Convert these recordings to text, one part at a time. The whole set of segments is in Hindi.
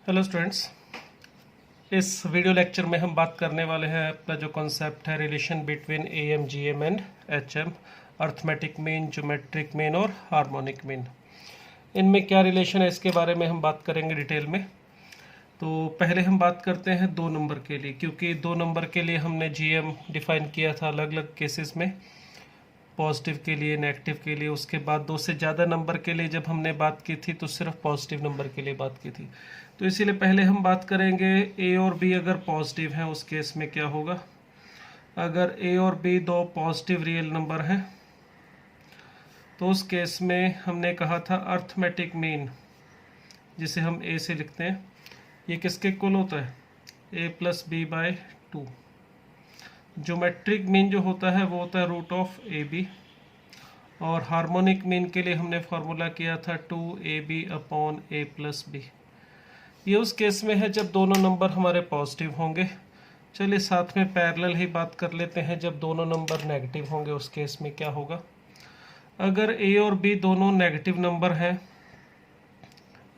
हेलो स्टूडेंट्स, इस वीडियो लेक्चर में हम बात करने वाले हैं अपना जो कॉन्सेप्ट है relation between M G M and H M, arithmetic mean, geometric mean और हार्मोनिक मीन। इनमें क्या रिलेशन है इसके बारे में हम बात करेंगे डिटेल में। तो पहले हम बात करते हैं 2 नंबर के लिए, क्योंकि 2 नंबर के लिए हमने जी एम डिफाइन किया था अलग अलग केसेस में, पॉजिटिव के लिए, नेगेटिव के लिए। उसके बाद 2 से ज़्यादा नंबर के लिए जब हमने बात की थी तो सिर्फ पॉजिटिव नंबर के लिए बात की थी। तो इसीलिए पहले हम बात करेंगे ए और बी अगर पॉजिटिव हैं उस केस में क्या होगा। अगर ए और बी 2 पॉजिटिव रियल नंबर हैं तो उस केस में हमने कहा था अर्थमेटिक मीन, जिसे हम ए से लिखते हैं, ये किसके इक्वल होता है, ए plus B by 2। Geometric mean जो होता है वो होता है रूट ऑफ ए बी, और हार्मोनिक मीन के लिए हमने फॉर्मूला किया था 2ab अपॉन ए प्लस बी। ये उस केस में है जब दोनों नंबर हमारे पॉजिटिव होंगे। चलिए साथ में पैरेलल ही बात कर लेते हैं, जब दोनों नंबर नेगेटिव होंगे उस केस में क्या होगा। अगर ए और बी दोनों नेगेटिव नंबर हैं,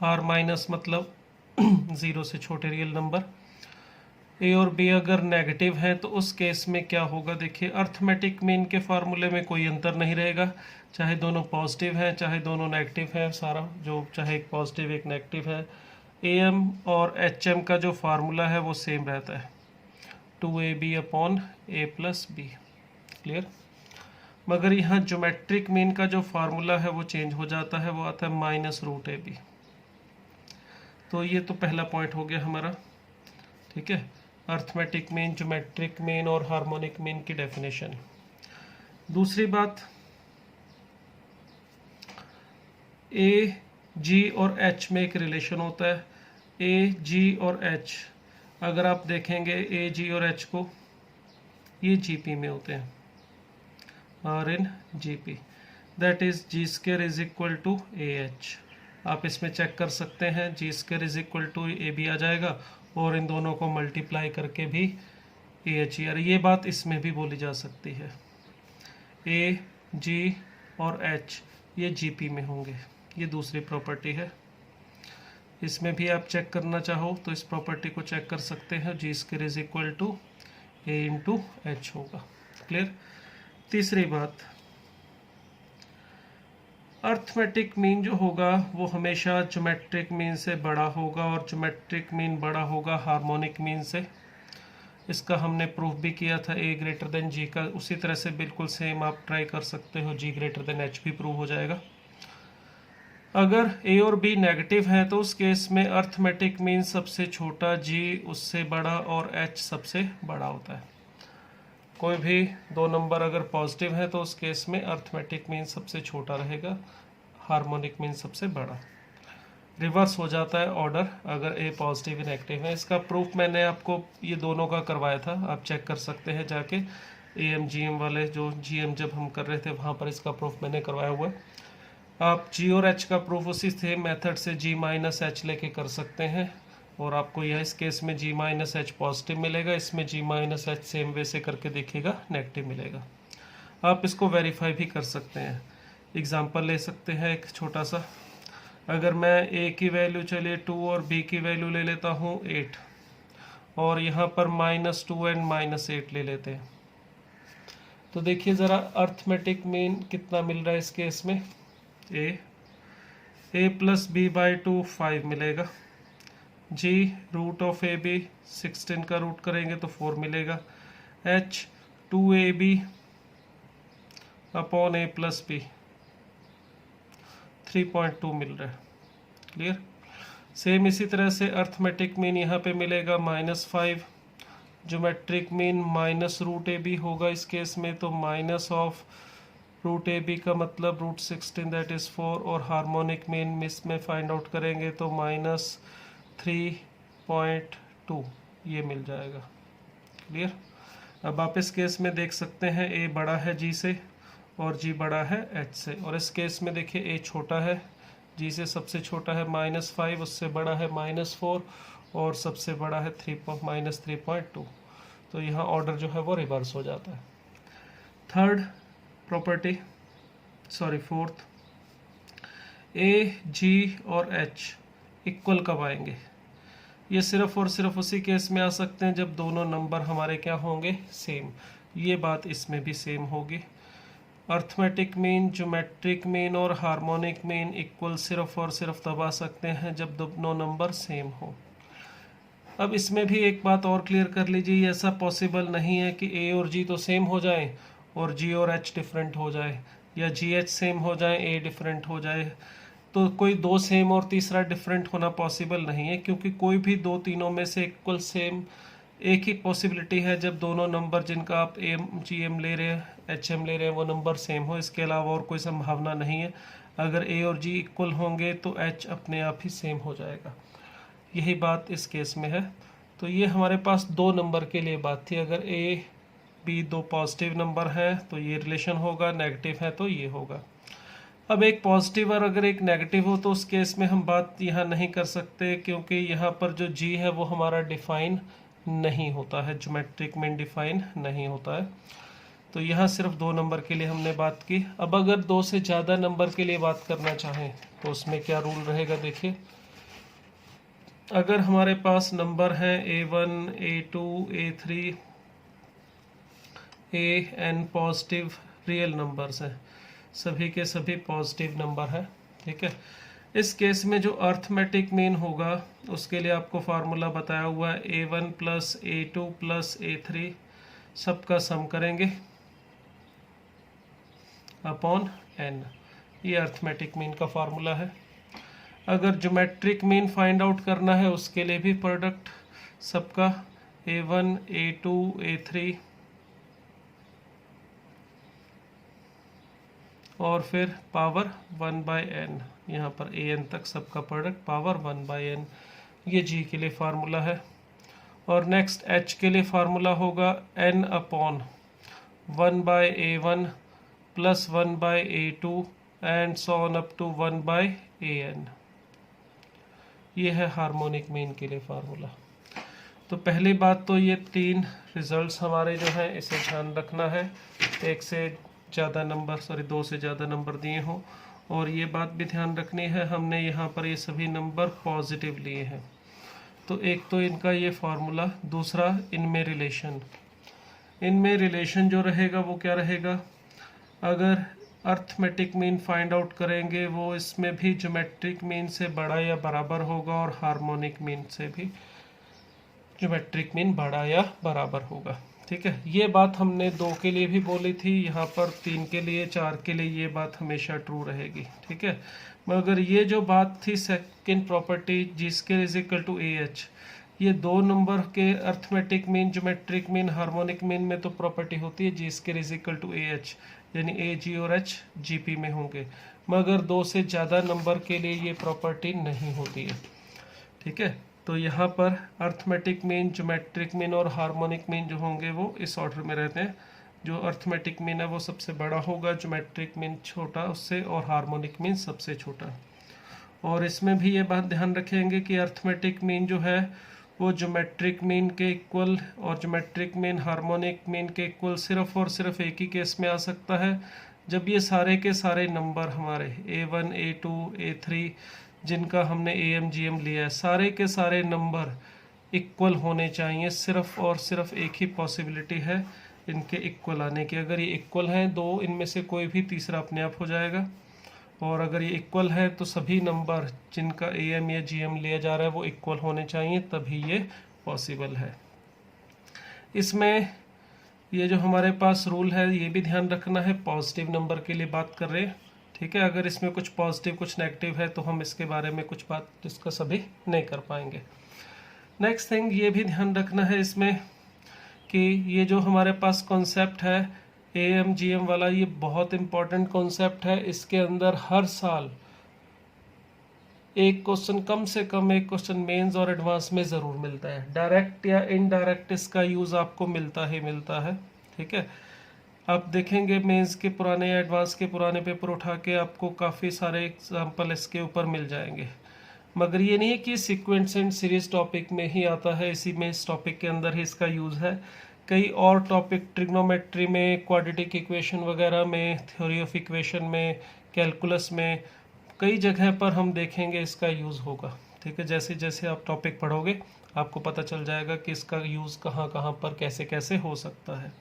आर माइनस मतलब 0 से छोटे रियल नंबर, ए और बी अगर नेगेटिव है तो उस केस में क्या होगा। देखिए अर्थमेटिक मीन के फार्मूले में कोई अंतर नहीं रहेगा, चाहे दोनों पॉजिटिव हैं चाहे दोनों नेगेटिव हैं, सारा जो चाहे एक पॉजिटिव एक नेगेटिव है, ए एम और एच एम का जो फार्मूला है वो सेम रहता है, 2ab अपॉन ए प्लस बी। क्लियर। मगर यहाँ ज्योमेट्रिक मीन का जो फार्मूला है वो चेंज हो जाता है, वो आता है माइनस रूट ए बी। तो ये तो पहला पॉइंट हो गया हमारा, ठीक है, अर्थमेटिक मीन, ज्योमेट्रिक मीन और हार्मोनिक मीन की डेफिनेशन। दूसरी बात, ए जी और एच में एक रिलेशन होता है, ए जी और एच। अगर आप देखेंगे ए जी और एच को, ये जीपी में होते हैं, R in GP, that is G square is equal to A H. आप इसमें चेक कर सकते हैं, G square is equal to A B आ जाएगा, और इन दोनों को मल्टीप्लाई करके भी ए एच ई आर। ये बात इसमें भी बोली जा सकती है, ए जी और एच ये जीपी में होंगे। ये दूसरी प्रॉपर्टी है, इसमें भी आप चेक करना चाहो तो इस प्रॉपर्टी को चेक कर सकते हैं, G square is equal to A into H होगा। क्लियर। तीसरी बात, अर्थमेटिक मीन जो होगा वो हमेशा ज्योमेट्रिक मीन से बड़ा होगा, और ज्योमेट्रिक मीन बड़ा होगा हार्मोनिक मीन से। इसका हमने प्रूफ भी किया था ए ग्रेटर देन जी का, उसी तरह से बिल्कुल सेम आप ट्राई कर सकते हो, जी ग्रेटर देन एच भी प्रूव हो जाएगा। अगर ए और बी नेगेटिव हैं तो उस केस में अर्थमेटिक मीन सबसे छोटा, जी उससे बड़ा और एच सबसे बड़ा होता है। कोई भी 2 नंबर अगर पॉजिटिव है तो उस केस में अर्थमेटिक मीन सबसे छोटा रहेगा, हार्मोनिक मीन सबसे बड़ा। रिवर्स हो जाता है ऑर्डर अगर ए पॉजिटिव नेगेटिव है। इसका प्रूफ मैंने आपको ये दोनों का करवाया था, आप चेक कर सकते हैं जाके, ए एम जी एम वाले जो जी एम जब हम कर रहे थे वहाँ पर इसका प्रूफ मैंने करवाया हुआ है। आप जी और एच का प्रूफ उसी सेम मेथड से जी माइनस एच लेके कर सकते हैं, और आपको यह इस केस में जी माइनस एच पॉजिटिव मिलेगा, इसमें जी माइनस एच सेम वे से करके देखिएगा नेगेटिव मिलेगा। आप इसको वेरीफाई भी कर सकते हैं। एग्जांपल ले सकते हैं एक छोटा सा, अगर मैं ए की वैल्यू चलिए 2 और बी की वैल्यू ले लेता हूँ 8, और यहाँ पर -2 एंड -8 ले लेते हैं, तो देखिए ज़रा अर्थमेटिक मीन कितना मिल रहा है इस केस में। ए प्लस बी बाई 2 5 मिलेगा, जी रूट ऑफ ए बी 16 का रूट करेंगे तो 4 मिलेगा, एच 2ab अपॉन ए प्लस बी 3.2 मिल रहा है। क्लियर। सेम इसी तरह से अर्थमेटिक मीन यहाँ पे मिलेगा -5, geometric mean minus root A B होगा इस केस में, तो minus of root A B का मतलब रूट 16 दैट इज़ 4, और हार्मोनिक मीन इसमें फाइंड आउट करेंगे तो -3.2 ये मिल जाएगा। क्लियर। अब आप इस केस में देख सकते हैं ए बड़ा है जी से और जी बड़ा है एच से, और इस केस में देखिए ए छोटा है, जी से सबसे छोटा है -5, उससे बड़ा है -4, और सबसे बड़ा है -3.2। तो यहाँ ऑर्डर जो है वो रिवर्स हो जाता है। थर्ड प्रॉपर्टी, सॉरी फोर्थ, ए जी और एच इक्वल कब आएंगे। ये सिर्फ और सिर्फ उसी केस में आ सकते हैं जब दोनों नंबर हमारे क्या होंगे, सेम। ये बात इसमें भी सेम होगी। अर्थमेटिक मीन, ज्योमेट्रिक मीन और हार्मोनिक मीन इक्वल सिर्फ और सिर्फ तब आ सकते हैं जब दोनों नंबर सेम हो। अब इसमें भी एक बात और क्लियर कर लीजिए, ऐसा पॉसिबल नहीं है कि ए और जी तो सेम हो जाए और जी और एच डिफरेंट हो जाए, या जी एच सेम हो जाए ए डिफरेंट हो जाए। तो कोई दो सेम और तीसरा डिफरेंट होना पॉसिबल नहीं है, क्योंकि कोई भी दो तीनों में से इक्वल सेम एक ही पॉसिबिलिटी है जब दोनों नंबर जिनका आप एम जी एम ले रहे हैं, एच एम ले रहे हैं, वो नंबर सेम हो। इसके अलावा और कोई संभावना नहीं है। अगर ए और जी इक्वल होंगे तो एच अपने आप ही सेम हो जाएगा। यही बात इस केस में है। तो ये हमारे पास दो नंबर के लिए बात थी। अगर ए बी दो पॉजिटिव नंबर हैं तो ये रिलेशन होगा, नेगेटिव है तो ये होगा। अब एक पॉजिटिव और अगर एक नेगेटिव हो तो उस केस में हम बात यहाँ नहीं कर सकते, क्योंकि यहाँ पर जो जी है वो हमारा डिफाइन नहीं होता है, ज्योमेट्रिक मीन डिफाइन नहीं होता है। तो यहाँ सिर्फ दो नंबर के लिए हमने बात की। अब अगर दो से ज़्यादा नंबर के लिए बात करना चाहें तो उसमें क्या रूल रहेगा, देखिए। अगर हमारे पास नंबर है A1, A2, A3, AN positive real numbers हैं, सभी के सभी पॉजिटिव नंबर है, ठीक है। इस केस में जो अर्थमेटिक मीन होगा उसके लिए आपको फार्मूला बताया हुआ है, A1 plus A2 plus A3 सबका सम करेंगे अपॉन n। ये अर्थमेटिक मीन का फार्मूला है। अगर ज्योमेट्रिक मीन फाइंड आउट करना है उसके लिए भी प्रोडक्ट सबका A1, A2, A3 और फिर पावर 1/n, यहाँ पर an तक सबका प्रोडक्ट पावर 1/n। ये g के लिए फार्मूला है। और नेक्स्ट h के लिए फार्मूला होगा n upon 1/A1 plus 1/A2 and so on up to 1/an। ये है हार्मोनिक मीन के लिए फार्मूला। तो पहली बात तो ये तीन रिजल्ट्स हमारे जो हैं इसे ध्यान रखना है, एक से ज़्यादा नंबर दो से ज़्यादा नंबर दिए हों। और ये बात भी ध्यान रखनी है, हमने यहाँ पर ये सभी नंबर पॉजिटिव लिए हैं। तो एक तो इनका ये फार्मूला, दूसरा इनमें रिलेशन जो रहेगा वो क्या रहेगा, अगर अर्थमेटिक मीन फाइंड आउट करेंगे वो इसमें भी ज्योमेट्रिक मीन से बड़ा या बराबर होगा और हार्मोनिक मीन से भी ज्योमेट्रिक मीन बड़ा या बराबर होगा, ठीक है। ये बात हमने दो के लिए भी बोली थी, यहाँ पर तीन के लिए, चार के लिए ये बात हमेशा ट्रू रहेगी, ठीक है। मगर ये जो बात थी सेकंड प्रॉपर्टी जिसके इज इक्वल टू AH, ये दो नंबर के arithmetic mean, geometric mean, harmonic mean में तो प्रॉपर्टी होती है G square is equal to AH, यानी AG और H GP में होंगे। मगर दो से ज़्यादा नंबर के लिए ये प्रॉपर्टी नहीं होती है, ठीक है। तो यहाँ पर अर्थमेटिक मीन, ज्योमेट्रिक मीन और हार्मोनिक मीन जो होंगे वो इस ऑर्डर में रहते हैं। जो अर्थमेटिक मीन है वो सबसे बड़ा होगा, ज्योमेट्रिक मीन छोटा उससे, और हार्मोनिक मीन सबसे छोटा। और इसमें भी ये बात ध्यान रखेंगे कि अर्थमेटिक मीन जो है वो ज्योमेट्रिक मीन के इक्वल और ज्योमेट्रिक मीन हार्मोनिक मीन के इक्वल सिर्फ और सिर्फ एक ही केस में आ सकता है, जब ये सारे के सारे नंबर हमारे A1, A2, A3 जिनका हमने AMGM लिया है, सारे के सारे नंबर इक्वल होने चाहिए। सिर्फ और सिर्फ एक ही पॉसिबिलिटी है इनके इक्वल आने की। अगर ये इक्वल हैं दो इनमें से कोई भी, तीसरा अपने आप हो जाएगा। और अगर ये इक्वल है तो सभी नंबर जिनका AM या GM लिया जा रहा है वो इक्वल होने चाहिए, तभी ये पॉसिबल है। इसमें ये जो हमारे पास रूल है ये भी ध्यान रखना है, पॉजिटिव नंबर के लिए बात कर रहे हैं, ठीक है। अगर इसमें कुछ पॉजिटिव कुछ नेगेटिव है तो हम इसके बारे में कुछ बात डिस्कस अभी नहीं कर पाएंगे। नेक्स्ट थिंग ये भी ध्यान रखना है इसमें कि ये जो हमारे पास कॉन्सेप्ट है AMGM वाला, ये बहुत इम्पोर्टेंट कॉन्सेप्ट है। इसके अंदर हर साल एक क्वेश्चन, कम से कम एक क्वेश्चन मेंस और एडवांस में ज़रूर मिलता है। डायरेक्ट या इनडायरेक्ट इसका यूज़ आपको मिलता ही मिलता है, ठीक है। आप देखेंगे मेंस के पुराने या एडवांस के पुराने पेपर उठा के आपको काफ़ी सारे एग्जाम्पल इसके ऊपर मिल जाएंगे। मगर ये नहीं है कि सीक्वेंस एंड सीरीज टॉपिक में ही आता है, इसी में इस टॉपिक के अंदर ही इसका यूज़ है। कई और टॉपिक ट्रिग्नोमेट्री में, क्वाड्रेटिक इक्वेशन वगैरह में, थ्योरी ऑफ इक्वेशन में, कैलकुलस में, कई जगह पर हम देखेंगे इसका यूज़ होगा। ठीक है, जैसे जैसे आप टॉपिक पढ़ोगे आपको पता चल जाएगा कि इसका यूज़ कहाँ कहाँ पर कैसे कैसे हो सकता है।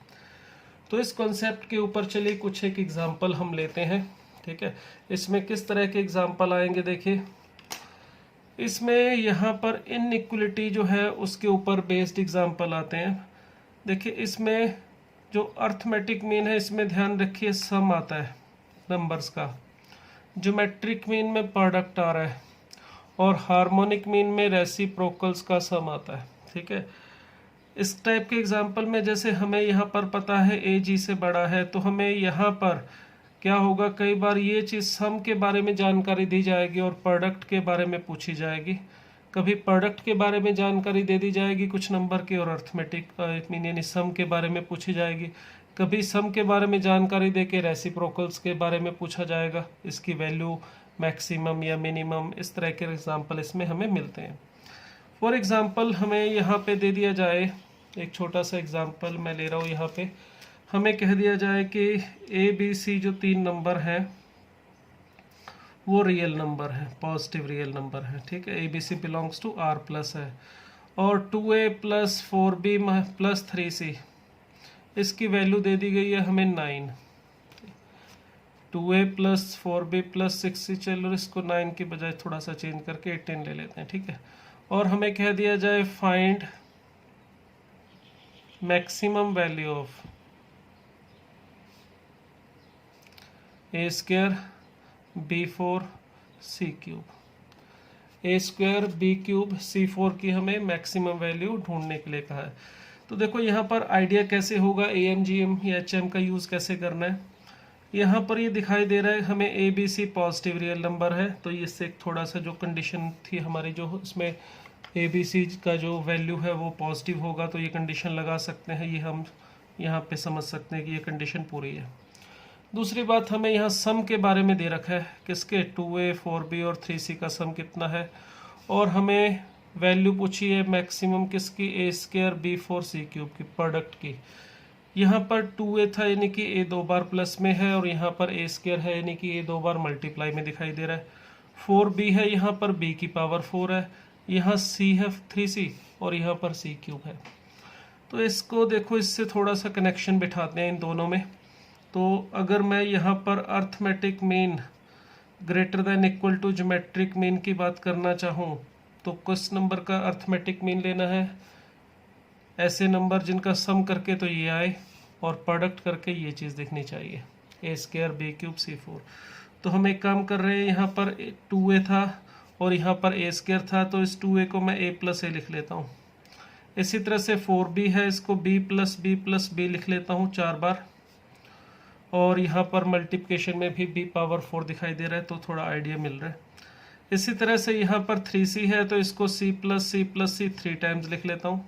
तो इस कॉन्सेप्ट के ऊपर चलिए कुछ एक एग्जाम्पल हम लेते हैं। ठीक है, इसमें किस तरह के एग्जाम्पल आएंगे देखिए। इसमें यहाँ पर इनइक्वलिटी जो है उसके ऊपर बेस्ड एग्जाम्पल आते हैं। देखिए इसमें जो अर्थमेटिक मीन है इसमें ध्यान रखिए सम आता है नंबर्स का, ज्योमेट्रिक मीन में प्रोडक्ट आ रहा है और हार्मोनिक मीन में रेसिप्रोकल्स का सम आता है। ठीक है, इस टाइप के एग्जाम्पल में जैसे हमें यहाँ पर पता है ए जी से बड़ा है, तो हमें यहाँ पर क्या होगा, कई बार ये चीज़ सम के बारे में जानकारी दी जाएगी और प्रोडक्ट के बारे में पूछी जाएगी। कभी प्रोडक्ट के बारे में जानकारी दे दी जाएगी कुछ नंबर की और अर्थमेटिक मीन यानी सम के बारे में पूछी जाएगी। कभी सम के बारे में जानकारी दे के रेसिप्रोकल्स के बारे में पूछा जाएगा, इसकी वैल्यू मैक्सिमम या मिनिमम, इस तरह के एग्जाम्पल इसमें हमें मिलते हैं। फॉर एग्जाम्पल हमें यहाँ पे दे दिया जाए, एक छोटा सा एग्जाम्पल मैं ले रहा हूँ। यहाँ पे हमें कह दिया जाए कि ए बी सी जो 3 नंबर हैं वो रियल नंबर है, पॉजिटिव रियल नंबर है। ठीक है, A B C belongs to R plus है और 2a plus 4b plus 3c इसकी वैल्यू दे दी गई है हमें 9। 2a plus 4b plus 6c, चलो इसको 9 की बजाय थोड़ा सा चेंज करके 18 ले लेते हैं। ठीक है, और हमें कह दिया जाए find maximum value of A square B four C cube. A square B cube C four की हमें मैक्सिमम वैल्यू ढूंढने के लिए कहा है। तो देखो यहाँ पर आइडिया कैसे होगा, ए एम जी एम या एच एम का यूज़ कैसे करना है। यहाँ पर ये दिखाई दे रहा है हमें A B C positive real number है, तो इससे थोड़ा सा जो कंडीशन थी हमारी, जो इसमें ए बी सी का जो वैल्यू है वो पॉजिटिव होगा, तो ये कंडीशन लगा सकते हैं, ये हम यहाँ पे समझ सकते हैं कि ये कंडीशन पूरी है। दूसरी बात, हमें यहाँ सम के बारे में दे रखा है, किसके, 2a 4b और 3c का सम कितना है, और हमें वैल्यू पूछी है मैक्सिमम किसकी, ए square B four C cube की, प्रोडक्ट की। यहाँ पर 2a था यानी कि a 2 बार प्लस में है और यहाँ पर a स्क्वायर है यानी कि a 2 बार मल्टीप्लाई में दिखाई दे रहा है। 4b है, यहाँ पर b की पावर 4 है, यहाँ c है 3c और यहाँ पर c क्यूब है। तो इसको देखो, इससे थोड़ा सा कनेक्शन बिठाते हैं इन दोनों में। तो अगर मैं यहाँ पर arithmetic mean greater than equal to geometric mean की बात करना चाहूँ तो किस नंबर का अर्थमेटिक मीन लेना है, ऐसे नंबर जिनका सम करके तो ये आए और प्रोडक्ट करके ये चीज़ दिखनी चाहिए, ए square B cube C four. तो हम एक काम कर रहे हैं, यहाँ पर 2a था और यहाँ पर ए स्क्वायर था, तो इस 2a को मैं a प्लस ए लिख लेता हूँ। इसी तरह से 4b है, इसको b प्लस b लिख लेता हूँ 4 बार, और यहाँ पर मल्टीप्लिकेशन में भी b पावर 4 दिखाई दे रहा है, तो थोड़ा आइडिया मिल रहा है। इसी तरह से यहाँ पर 3c है, तो इसको c प्लस c 3 टाइम्स लिख लेता हूँ।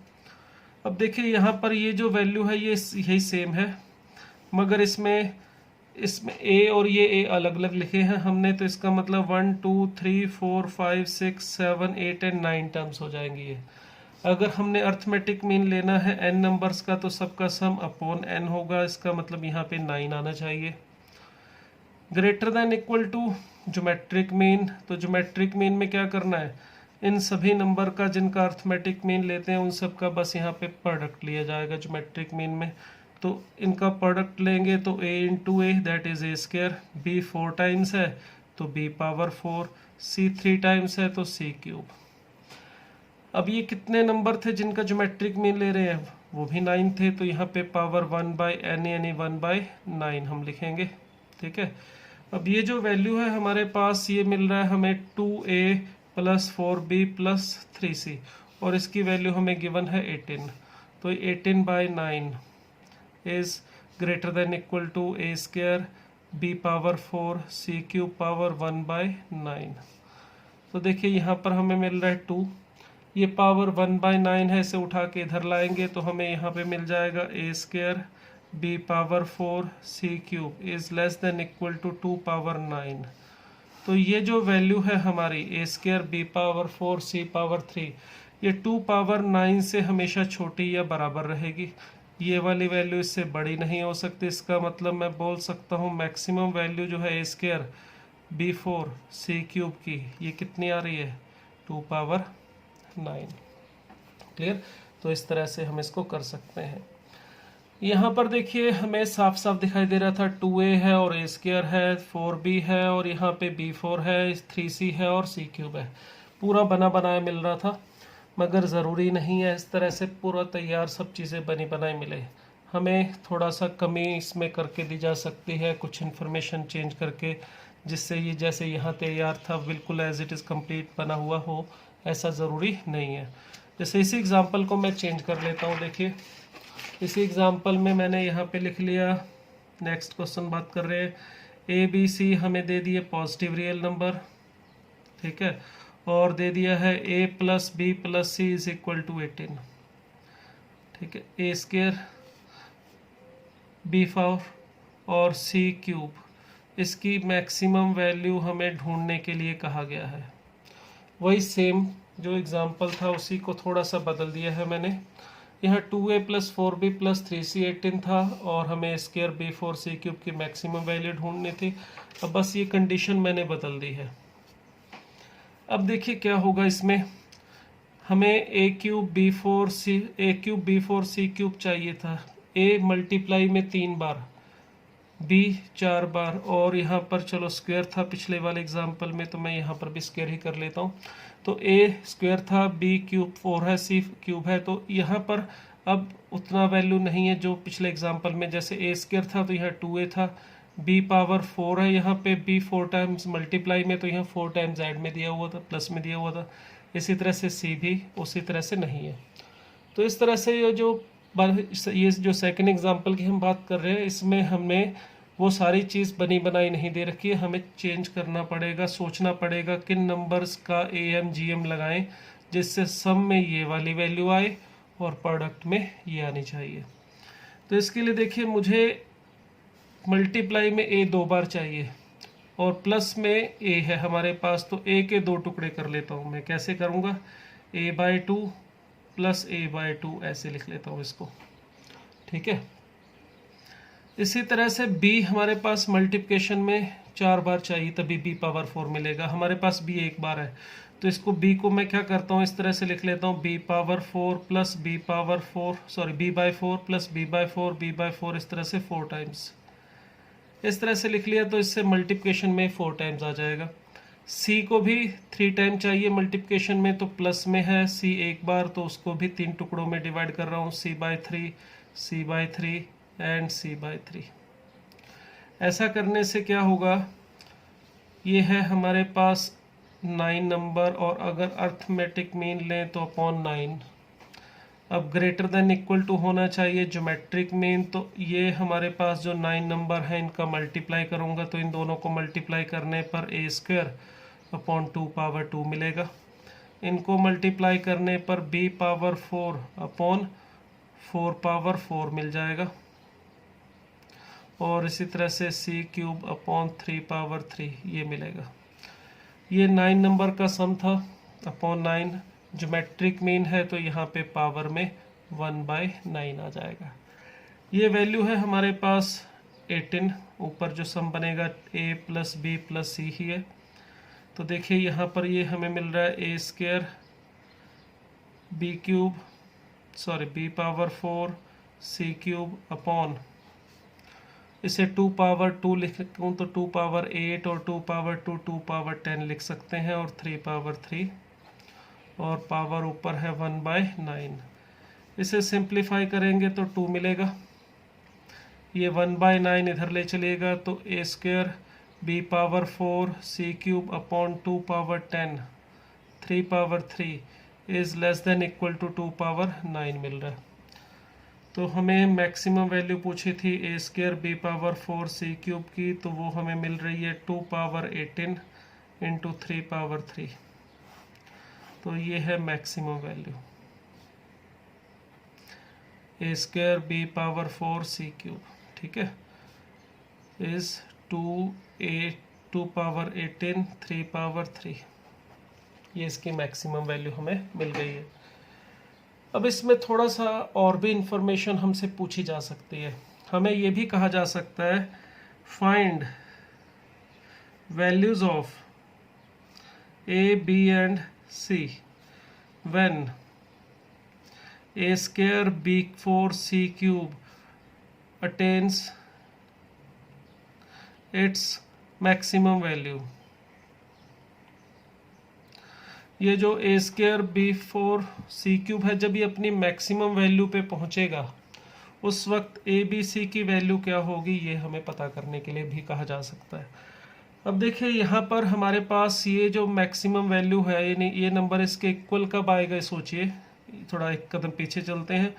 अब देखिए यहाँ पर ये जो वैल्यू है ये यही सेम है, मगर इसमें a और ये a अलग अलग लिखे हैं हमने, तो इसका मतलब 1 2 3 4 5 6 7 8 एंड 9 टर्म्स हो जाएंगी ये। अगर हमने अर्थमेटिक मीन लेना है n नंबर्स का, तो सबका सम अपॉन n होगा, इसका मतलब यहाँ पे 9 आना चाहिए। Greater than equal to geometric mean, तो ज्योमेट्रिक मीन में क्या करना है, इन सभी नंबर का जिनका अर्थमेटिक मीन लेते हैं उन सब का बस यहाँ पे प्रोडक्ट लिया जाएगा ज्योमेट्रिक मीन में। तो इनका प्रोडक्ट लेंगे तो a into A that is a square, b 4 times है तो b पावर 4, c 3 टाइम्स है तो c क्यूब। अब ये कितने नंबर थे जिनका ज्योमेट्रिक मीन ले रहे हैं, वो भी 9 थे, तो यहाँ पे पावर 1/n यानी 1/9 हम लिखेंगे। ठीक है, अब ये जो वैल्यू है हमारे पास ये मिल रहा है हमें 2a plus 4b plus 3c और इसकी वैल्यू हमें गिवन है 18, तो 18/9 is greater than equal to a square b power 4 c cube power 1/9। तो देखिए यहाँ पर हमें मिल रहा है 2, ये पावर 1/9 है, इसे उठा के इधर लाएंगे तो हमें यहाँ पे मिल जाएगा a square b power 4 c cube is less than equal to 2 power 9। तो ये जो वैल्यू है हमारी a square b power 4 c power 3, ये 2 पावर 9 से हमेशा छोटी या बराबर रहेगी, ये वाली वैल्यू इससे बड़ी नहीं हो सकती। इसका मतलब मैं बोल सकता हूँ मैक्सिमम वैल्यू जो है a square B4 C cube की ये कितनी आ रही है 2 पावर 9। क्लियर। तो इस तरह से हम इसको कर सकते हैं। यहाँ पर देखिए हमें साफ साफ दिखाई दे रहा था 2a है और a स्क्वायर है, 4b है और यहाँ पे b4 है, 3c है और c क्यूब है। पूरा बना बनाया मिल रहा था, मगर ज़रूरी नहीं है इस तरह से पूरा तैयार सब चीज़ें बनी बनाई मिले। हमें थोड़ा सा कमी इसमें करके दी जा सकती है, कुछ इन्फॉर्मेशन चेंज करके, जिससे ये जैसे यहाँ तैयार था बिल्कुल एज इट इज़ कंप्लीट बना हुआ हो, ऐसा ज़रूरी नहीं है। जैसे इसी एग्जांपल को मैं चेंज कर लेता हूँ। देखिए इसी एग्जांपल में मैंने यहाँ पे लिख लिया, नेक्स्ट क्वेश्चन बात कर रहे हैं, ए बी सी हमें दे दिए पॉजिटिव रियल नंबर, ठीक है, और दे दिया है a plus B plus C is equal to 18, ठीक है, ए स्क्वायर b4 और c क्यूब, इसकी मैक्सिमम वैल्यू हमें ढूंढने के लिए कहा गया है। वही सेम जो एग्जांपल था उसी को थोड़ा सा बदल दिया है मैंने। यहाँ 2a plus 4b plus 3c 18 था और हमें स्क्वायर b4 c क्यूब की मैक्सिमम वैल्यू ढूंढनी थी। अब बस ये कंडीशन मैंने बदल दी है। अब देखिए क्या होगा इसमें, हमें a cube b4 c cube चाहिए था। a मल्टीप्लाई में 3 बार, b 4 बार, और यहाँ पर चलो स्क्वायर था पिछले वाले एग्जांपल में, तो मैं यहाँ पर भी स्क्वायर ही कर लेता हूँ। तो a स्क्वायर था, b क्यूब 4 है, c क्यूब है, तो यहाँ पर अब उतना वैल्यू नहीं है जो पिछले एग्जांपल में, जैसे a स्क्वायर था तो यहाँ 2a था, b पावर 4 है, यहाँ पे b 4 टाइम्स मल्टीप्लाई में, तो यहाँ 4 टाइम्स ऐड में दिया हुआ था, प्लस में दिया हुआ था। इसी तरह से c भी उसी तरह से नहीं है। तो इस तरह से ये जो सेकंड एग्जांपल की हम बात कर रहे हैं, इसमें हमें वो सारी चीज़ बनी बनाई नहीं दे रखी है, हमें चेंज करना पड़ेगा, सोचना पड़ेगा किन नंबर्स का एम जी एम लगाएं जिससे सम में ये वाली वैल्यू आए और प्रोडक्ट में ये आनी चाहिए। तो इसके लिए देखिए मुझे मल्टीप्लाई में a 2 बार चाहिए और प्लस में a है हमारे पास, तो a के 2 टुकड़े कर लेता हूँ मैं। कैसे करूँगा, a/2 प्लस a/2 ऐसे लिख लेता हूँ इसको, ठीक है। इसी तरह से b हमारे पास मल्टीप्लिकेशन में 4 बार चाहिए तभी b पावर 4 मिलेगा, हमारे पास b 1 बार है, तो इसको b को मैं क्या करता हूँ, इस तरह से लिख लेता हूँ b power 4 plus b power 4 b/4 plus b/4 इस तरह से 4 टाइम्स, इस तरह से लिख लिया, तो इससे मल्टीप्लिकेशन में 4 टाइम्स आ जाएगा। c को भी 3 टाइम चाहिए मल्टीप्लिकेशन में, तो प्लस में है c 1 बार, तो उसको भी 3 टुकड़ों में डिवाइड कर रहा हूँ, c/3 c/3 एंड c/3। ऐसा करने से क्या होगा, ये है हमारे पास 9 नंबर, और अगर अर्थमेटिक मीन लें तो अपॉन 9। अब ग्रेटर देन इक्वल टू होना चाहिए ज्योमेट्रिक मीन, तो ये हमारे पास जो 9 नंबर है इनका मल्टीप्लाई करूँगा, तो इन दोनों को मल्टीप्लाई करने पर a स्क्वायर अपॉन 2 पावर 2 मिलेगा। इनको मल्टीप्लाई करने पर b पावर 4 अपॉन 4 पावर 4 मिल जाएगा, और इसी तरह से c क्यूब अपॉन 3 पावर 3 ये मिलेगा। ये 9 नंबर का सम था अपॉन 9, ज्योमेट्रिक मीन है तो यहाँ पे पावर में 1/9 आ जाएगा। ये वैल्यू है हमारे पास 18, ऊपर जो सम बनेगा a plus b plus c ही है। तो देखिए यहाँ पर ये हमें मिल रहा है a square b power 4 c cube upon, इसे 2 पावर 2 लिखूँ तो 2 पावर 8 और 2 पावर 2 पावर 10 लिख सकते हैं, और 3 पावर 3, और पावर ऊपर है 1/9। इसे सिंप्लीफाई करेंगे तो 2 मिलेगा, ये 1/9 इधर ले चलेगा, तो a square b power 4 c cube upon 2 power 10 3 power 3 is less than equal to 2 power 9 मिल रहा है। तो हमें मैक्सिमम वैल्यू पूछी थी a square b power 4 c cube की, तो वो हमें मिल रही है 2 पावर 18 इंटू 3 पावर 3, तो ये है maximum value a square b power 4 c cube, ठीक है, इज 2 पावर 18 3 पावर 3, ये इसकी मैक्सिमम वैल्यू हमें मिल गई है। अब इसमें थोड़ा सा और भी इंफॉर्मेशन हमसे पूछी जा सकती है। हमें ये भी कहा जा सकता है find values of a, b and c when a square b4 c cube attains its maximum value। ये जो a square b4 c cube है, जब ये अपनी मैक्सिमम वैल्यू पे पहुंचेगा उस वक्त a b c की वैल्यू क्या होगी, ये हमें पता करने के लिए भी कहा जा सकता है। अब देखिए यहाँ पर हमारे पास ये जो मैक्सिमम वैल्यू है, ये नंबर इसके इक्वल कब आएगा, सोचिए। थोड़ा एक कदम पीछे चलते हैं।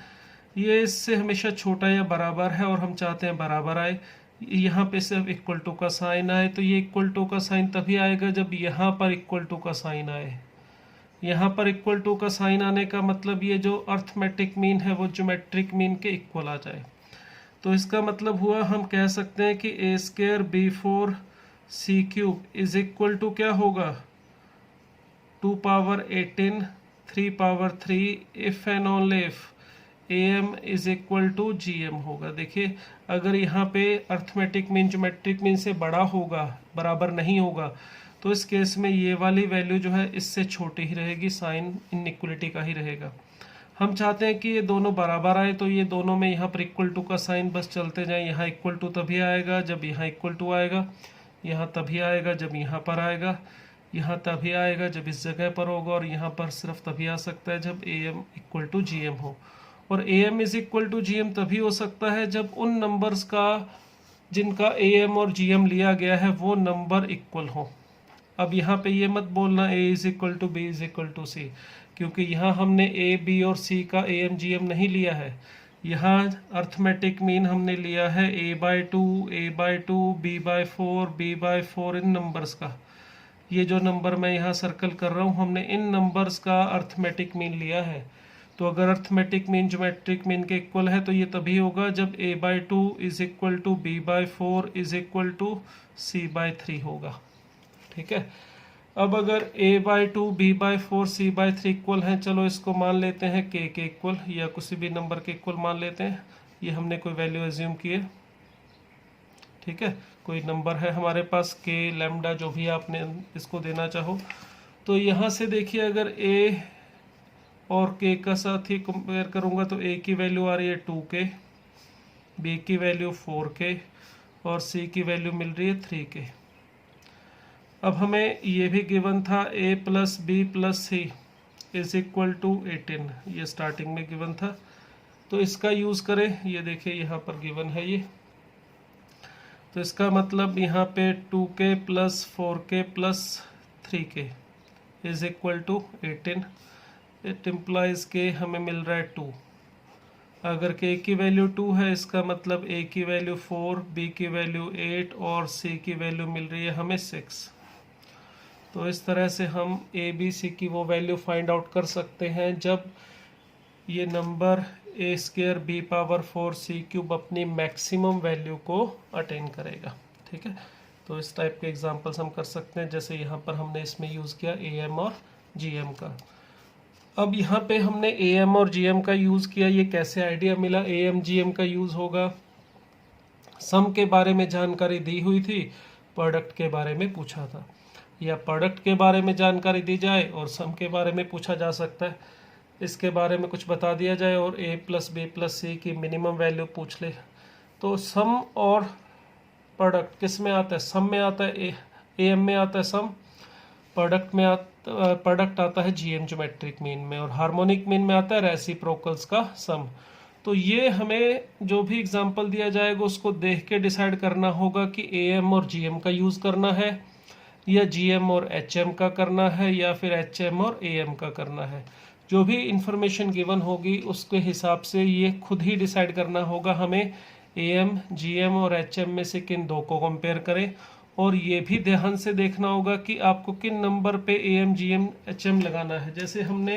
ये इससे हमेशा छोटा या बराबर है और हम चाहते हैं बराबर आए। यहाँ पे सिर्फ इक्वल टू का साइन आए, तो ये इक्वल टू का साइन तभी आएगा जब यहाँ पर इक्वल टू का साइन आए। यहाँ पर इक्वल टू का साइन आने का मतलब ये जो अर्थमेटिक मीन है वो ज्योमेट्रिक मीन के इक्वल आ जाए। तो इसका मतलब हुआ, हम कह सकते हैं कि a square b4 c cube is equal to क्या होगा, 2 power 18 3 power 3 if and only if am is equal to gm होगा। देखिए अगर यहाँ पे अर्थमेटिक मीन ज्योमेट्रिक मीन से बड़ा होगा, बराबर नहीं होगा, तो इस केस में ये वाली वैल्यू जो है इससे छोटी ही रहेगी, साइन इनइक्वलिटी का ही रहेगा। हम चाहते हैं कि ये दोनों बराबर आए, तो ये दोनों में यहाँ पर इक्वल टू का साइन बस चलते जाए। यहाँ इक्वल टू तभी आएगा जब यहाँ इक्वल टू आएगा, यहाँ तभी आएगा जब यहाँ पर आएगा, यहाँ तभी आएगा जब इस जगह पर होगा, और यहाँ पर सिर्फ तभी आ सकता है जब am इक्वल टू gm हो। और am is equal to gm तभी हो सकता है जब उन नंबर्स का जिनका am और gm लिया गया है वो नंबर इक्वल हो। अब यहाँ पे ये मत बोलना a is equal to b is equal to c, क्योंकि यहाँ हमने a b और c का am gm नहीं लिया है। यहाँ अर्थमेटिक मीन हमने लिया है a/2 a/2 b/4 b/4 इन नंबर्स का। ये जो नंबर मैं यहाँ सर्कल कर रहा हूँ, हमने इन नंबर्स का अर्थमेटिक मीन लिया है। तो अगर अर्थमेटिक मीन ज्योमेट्रिक मीन के इक्वल है तो ये तभी होगा जब a/2 is equal to b/4 is equal to c/3 होगा। ठीक है। अब अगर a/2 b/4 c/3 इक्वल है, चलो इसको मान लेते हैं k के इक्वल या किसी भी नंबर के इक्वल मान लेते हैं। ये हमने कोई वैल्यू एज्यूम की है, ठीक है, कोई नंबर है हमारे पास k लैम्डा, जो भी आपने इसको देना चाहो। तो यहाँ से देखिए अगर a और k का साथ ही कंपेयर करूँगा तो a की वैल्यू आ रही है 2k, b की वैल्यू 4k और c की वैल्यू मिल रही है 3k। अब हमें ये भी गिवन था a plus B plus C is equal to 18, ये स्टार्टिंग में गिवन था, तो इसका यूज़ करें। ये देखिए यहाँ पर गिवन है ये, तो इसका मतलब यहाँ पे 2k plus 4k plus 3k is equal to 18। It implies के हमें मिल रहा है 2। अगर k की वैल्यू 2 है, इसका मतलब a की वैल्यू 4, b की वैल्यू 8 और c की वैल्यू मिल रही है हमें 6। तो इस तरह से हम a b c की वो वैल्यू फाइंड आउट कर सकते हैं जब ये number a square b power 4 c cube अपनी मैक्सिमम वैल्यू को अटेन करेगा। ठीक है, तो इस टाइप के एग्जांपल्स हम कर सकते हैं, जैसे यहाँ पर हमने इसमें यूज़ किया am और gm का। अब यहाँ पे हमने am और gm का यूज़ किया, ये कैसे आइडिया मिला am gm का यूज़ होगा। सम के बारे में जानकारी दी हुई थी, प्रोडक्ट के बारे में पूछा था, या प्रोडक्ट के बारे में जानकारी दी जाए और सम के बारे में पूछा जा सकता है। इसके बारे में कुछ बता दिया जाए और a प्लस बी प्लस सी की मिनिमम वैल्यू पूछ ले। तो सम और प्रोडक्ट किस में आता है, सम में आता है, am में आता है सम, प्रोडक्ट आता है gm ज्योमेट्रिक मीन में, और हार्मोनिक मीन में आता है रेसिप्रोकल्स का सम। तो ये हमें जो भी एग्जांपल दिया जाएगा उसको देख के डिसाइड करना होगा कि am और gm का यूज़ करना है या gm और hm का करना है या फिर hm और am का करना है। जो भी इंफॉर्मेशन गिवन होगी उसके हिसाब से ये खुद ही डिसाइड करना होगा हमें am, gm और hm में से किन दो को कंपेयर करें, और ये भी ध्यान से देखना होगा कि आपको किन नंबर पे am, gm, hm लगाना है। जैसे हमने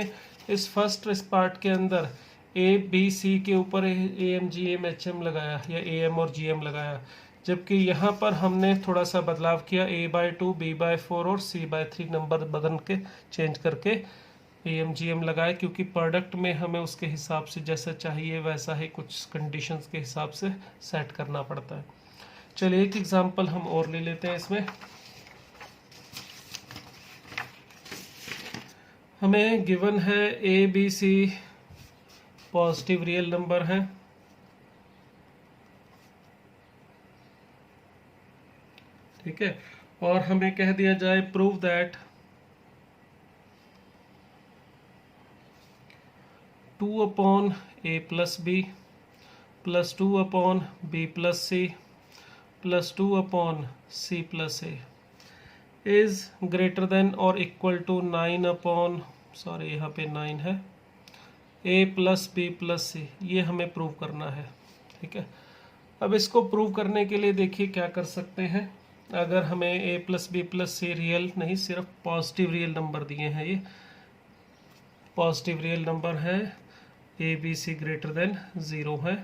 इस फर्स्ट पार्ट के अंदर a, b, c के ऊपर am, gm, hm लगाया या am और gm लगाया, जबकि यहाँ पर हमने थोड़ा सा बदलाव किया, a/2 b/4 और c/3 नंबर बदल के चेंज करके am gm लगाए, क्योंकि प्रोडक्ट में हमें उसके हिसाब से जैसा चाहिए वैसा ही कुछ कंडीशंस के हिसाब से सेट करना पड़ता है। चलिए एक एग्जांपल हम और ले लेते हैं इसमें। हमें गिवन है A B C positive real number है, ठीक है, और हमें कह दिया जाए prove that 2 upon A plus B plus 2 upon B plus c plus 2 upon C plus a is greater than और इक्वल टू 9 अपॉन, सॉरी यहाँ पे 9 है, ए प्लस बी प्लस सी। ये हमें प्रूव करना है, ठीक है। अब इसको प्रूव करने के लिए देखिए क्या कर सकते हैं। अगर हमें ए प्लस बी प्लस सी रियल नहीं, सिर्फ पॉजिटिव रियल नंबर दिए हैं, ये पॉजिटिव रियल नंबर है, A B c greater than 0 है,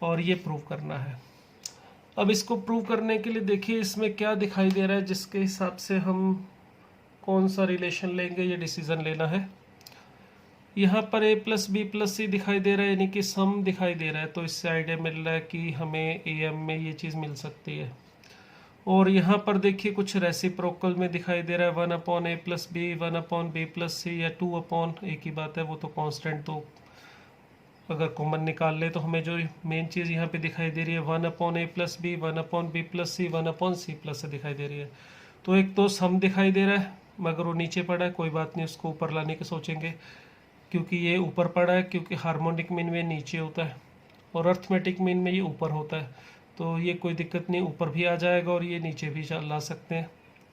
और ये प्रूव करना है। अब इसको प्रूव करने के लिए देखिए इसमें क्या दिखाई दे रहा है, जिसके हिसाब से हम कौन सा रिलेशन लेंगे ये डिसीजन लेना है। यहाँ पर ए प्लस बी प्लस सी दिखाई दे रहा है, यानी कि सम दिखाई दे रहा है, तो इससे आइडिया मिल रहा है कि हमें ए एम में ये चीज़ मिल सकती है। और यहाँ पर देखिए कुछ रेसिप्रोकल में दिखाई दे रहा है, 1 अपॉन ए plus B, 1 upon B plus C, या 2 अपॉन, एक ही बात है, वो तो कांस्टेंट, तो अगर कॉमन निकाल ले तो हमें जो मेन चीज़ यहाँ पे दिखाई दे रही है 1 अपॉन ए plus B, 1 upon B plus C, 1 upon सी प्लस से दिखाई दे रही है। तो एक तो सम दिखाई दे रहा है, मगर वो नीचे पड़ा है, कोई बात नहीं, उसको ऊपर लाने के सोचेंगे, क्योंकि ये ऊपर पड़ा है, क्योंकि हार्मोनिक मीन में नीचे होता है और अर्थमेटिक मीन में ये ऊपर होता है, तो ये कोई दिक्कत नहीं, ऊपर भी आ जाएगा और ये नीचे भी ला सकते हैं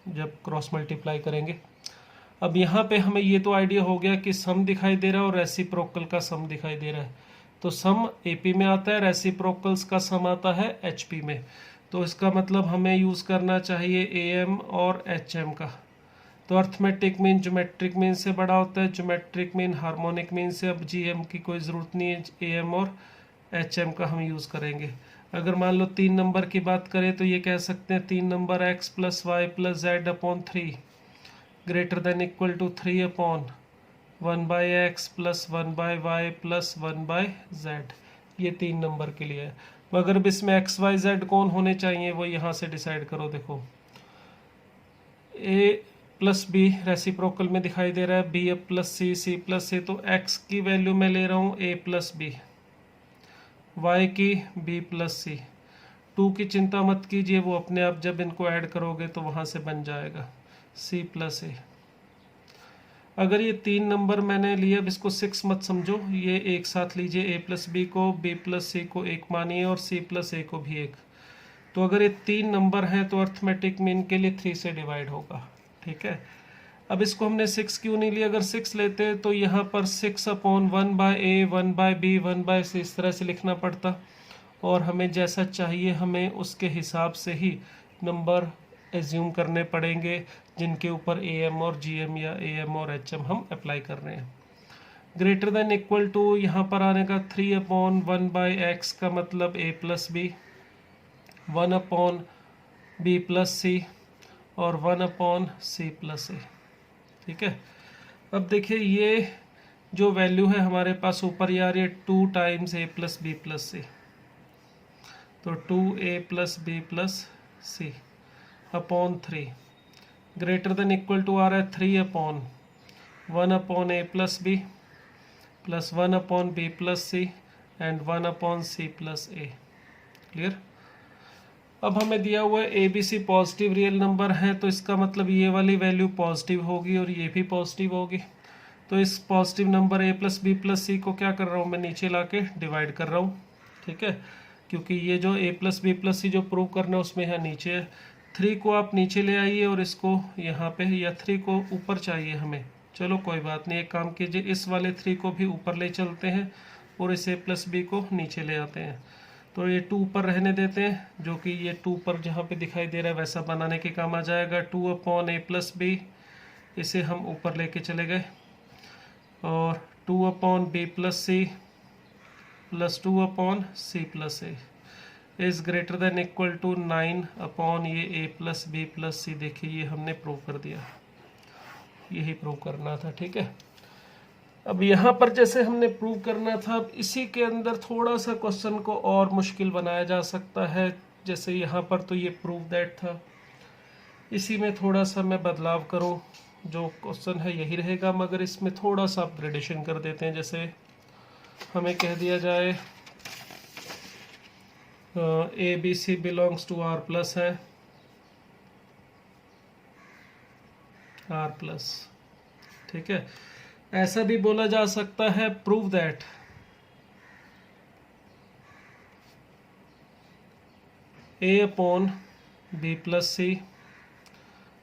जब क्रॉस मल्टीप्लाई करेंगे। अब यहाँ पे हमें ये तो आइडिया हो गया कि सम दिखाई दे रहा है और रेसिप्रोकल का सम दिखाई दे रहा है, तो सम एपी में आता है, रेसिप्रोकल्स का सम आता है एचपी में, तो इसका मतलब हमें यूज़ करना चाहिए एएम और एचएम का। तो अर्थमेटिक मीन ज्योमेट्रिक मीन से बड़ा होता है, ज्योमेट्रिक मीन हार्मोनिक मीन से, अब जीएम की कोई ज़रूरत नहीं है, एएम और एचएम का हम यूज़ करेंगे। अगर मान लो 3 नंबर की बात करें तो ये कह सकते हैं 3 number x plus y plus z upon 3 greater than equal to 3 upon 1 by x plus 1 by y plus 1 by z. ये 3 नंबर के लिए है, मगर अब इसमें एक्स वाई जेड कौन होने चाहिए वो यहाँ से डिसाइड करो। देखो ए प्लस बी रेसिप्रोकल में दिखाई दे रहा है, B plus c, c plus C, तो एक्स की वैल्यू मैं ले रहा हूँ ए प्लस बी, वाई की बी प्लस सी, 2 की चिंता मत कीजिए, वो अपने आप जब इनको ऐड करोगे तो वहाँ से बन जाएगा सी प्लस ए। अगर ये 3 नंबर मैंने लिए, अब इसको 6 मत समझो, ये एक साथ लीजिए, ए प्लस बी को, बी प्लस सी को एक मानिए और सी प्लस ए को भी एक। तो अगर ये 3 नंबर हैं तो अर्थमेटिक मीन के लिए 3 से डिवाइड होगा, ठीक है। अब इसको हमने 6 क्यों नहीं लिया, अगर 6 लेते तो यहाँ पर 6 अपॉन 1 बाय ए, 1 बाय बी, 1 बाय सी, इस तरह से लिखना पड़ता, और हमें जैसा चाहिए हमें उसके हिसाब से ही नंबर एज्यूम करने पड़ेंगे जिनके ऊपर ए एम और जी एम या ए एम और एच एम हम अप्लाई कर रहे हैं। ग्रेटर देन इक्वल टू यहाँ पर आने का 3 अपॉन 1 बाई एक्स का मतलब A plus B, 1 upon B plus C और 1 अपॉन सी प्लस ए, ठीक है। अब देखिए ये जो वैल्यू है हमारे पास ऊपर आ रही है 2 times A plus B plus C, तो 2a plus B plus C upon 3 greater than equal to आ रहा है 3 upon 1 upon A plus B plus 1 upon B plus C and 1 upon C plus A. Clear. अब हमें दिया हुआ है A B C positive real number है, तो इसका मतलब ये वाली वैल्यू पॉजिटिव होगी और ये भी पॉजिटिव होगी। तो इस positive number A plus B plus C को क्या कर रहा हूँ मैं, नीचे ला के डिवाइड कर रहा हूँ, ठीक है, क्योंकि ये जो ए प्लस बी प्लस सी जो प्रूव करना है उसमें है नीचे है। 3 को आप नीचे ले आइए और इसको यहाँ पे, या 3 को ऊपर चाहिए हमें, चलो कोई बात नहीं, एक काम कीजिए, इस वाले 3 को भी ऊपर ले चलते हैं और इस ए प्लस बी को नीचे ले आते हैं। तो ये 2 ऊपर रहने देते हैं, जो कि ये 2 पर जहाँ पे दिखाई दे रहा है वैसा बनाने के काम आ जाएगा। 2 अपॉन ए प्लस बी, इसे हम ऊपर लेके चले गए, और 2 upon B plus c plus 2 upon C plus a is greater than equal to 9 upon ये a plus B plus c. देखिए ये हमने प्रूव कर दिया, यही प्रूव करना था, ठीक है। अब यहाँ पर जैसे हमने प्रूव करना था, अब इसी के अंदर थोड़ा सा क्वेश्चन को और मुश्किल बनाया जा सकता है। जैसे यहाँ पर तो ये प्रूव दैट था, इसी में थोड़ा सा मैं बदलाव करूँ जो क्वेश्चन है यही रहेगा, मगर इसमें थोड़ा सा अपग्रेडेशन कर देते हैं। जैसे हमें कह दिया जाए a B C belongs to R plus है, आर प्लस, ठीक है। ऐसा भी बोला जा सकता है prove that a upon B plus c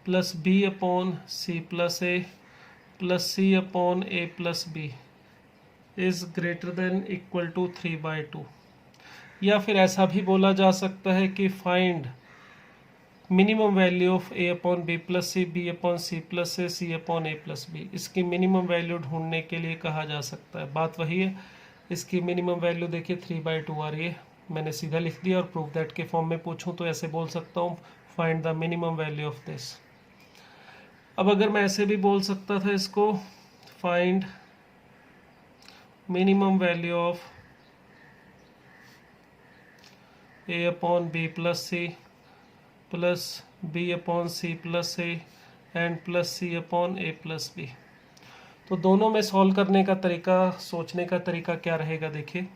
plus b upon C plus a plus C upon A plus b is greater than equal to 3/2। या फिर ऐसा भी बोला जा सकता है कि find minimum value of a upon B plus c, b upon C plus a, c upon A plus b. इसकी मिनिमम वैल्यू ढूंढने के लिए कहा जा सकता है। बात वही है, इसकी मिनिमम वैल्यू देखिए 3/2 आ रही है, मैंने सीधा लिख दिया। और प्रूफ दैट के फॉर्म में पूछूं तो ऐसे बोल सकता हूँ find the minimum value of this. अब अगर मैं ऐसे भी बोल सकता था इसको, find minimum value of a upon B plus c plus b upon C plus a and plus C upon A plus b. तो दोनों में सॉल्व करने का तरीका, सोचने का तरीका क्या रहेगा, देखिए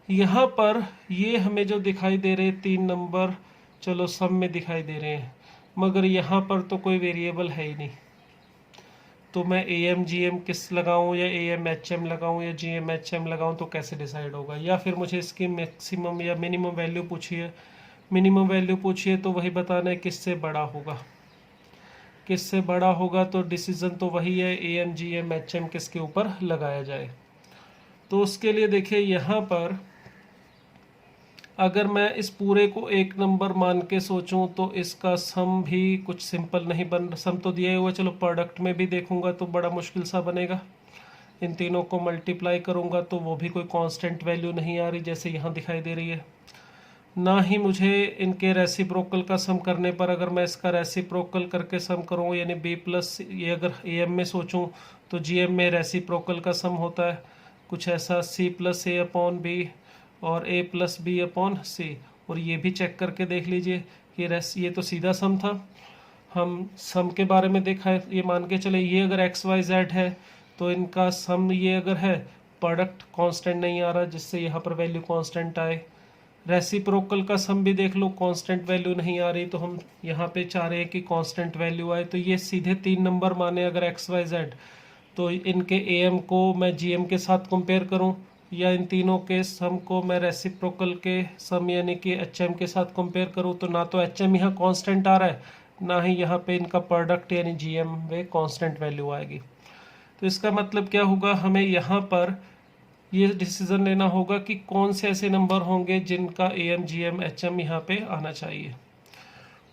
यहाँ पर ये हमें जो दिखाई दे रहे 3 नंबर, चलो सम में दिखाई दे रहे हैं, मगर यहाँ पर तो कोई वेरिएबल है ही नहीं। तो मैं ए एम जी एम किस लगाऊं या ए एम एच एम लगाऊं या जी एम एच एम लगाऊं तो कैसे डिसाइड होगा। या फिर मुझे इसकी मैक्सिमम या मिनिमम वैल्यू पूछिए, मिनिमम वैल्यू पूछिए तो वही बताना है किससे बड़ा होगा, किससे बड़ा होगा। तो डिसीजन तो वही है, A M G M H M किसके ऊपर लगाया जाए। तो उसके लिए देखिए यहाँ पर अगर मैं इस पूरे को 1 नंबर मान के सोचूं तो इसका सम भी कुछ सिंपल नहीं बन, सम तो दिया हुआ, चलो प्रोडक्ट में भी देखूंगा तो बड़ा मुश्किल सा बनेगा। इन तीनों को मल्टीप्लाई करूंगा तो वो भी कोई कांस्टेंट वैल्यू नहीं आ रही जैसे यहाँ दिखाई दे रही है। ना ही मुझे इनके रेसिप्रोकल का सम करने पर, अगर मैं इसका रेसिप्रोकल करके सम करूँ यानी बी प्लस, ये अगर ए एम में सोचूं तो जी एम में रेसिप्रोकल का सम होता है कुछ ऐसा, सी प्लस ए अपॉन बी और ए प्लस बी अपॉन सी। और ये भी चेक करके देख लीजिए कि ये तो सीधा सम था, हम सम के बारे में देखा है, ये मान के चले ये अगर एक्स वाई जेड है तो इनका सम ये अगर है, प्रोडक्ट कांस्टेंट नहीं आ रहा जिससे यहाँ पर वैल्यू कांस्टेंट आए। रेसिप्रोकल का सम भी देख लो, कांस्टेंट वैल्यू नहीं आ रही, तो हम यहाँ पे चाह रहे हैं कि कांस्टेंट वैल्यू आए। तो ये सीधे 3 नंबर माने अगर एक्स वाई जेड, तो इनके ए एम को मैं जी एम के साथ कंपेयर करूँ या इन तीनों के सम को मैं रेसिप्रोकल के सम यानी कि एच एम के साथ कंपेयर करूँ, तो ना तो एच एम यहाँ कांस्टेंट आ रहा है, ना ही यहाँ पे इनका प्रोडक्ट यानी जी एम में कांस्टेंट वैल्यू आएगी। तो इसका मतलब क्या होगा, हमें यहाँ पर ये डिसीजन लेना होगा कि कौन से ऐसे नंबर होंगे जिनका A M G M H M यहाँ पे आना चाहिए।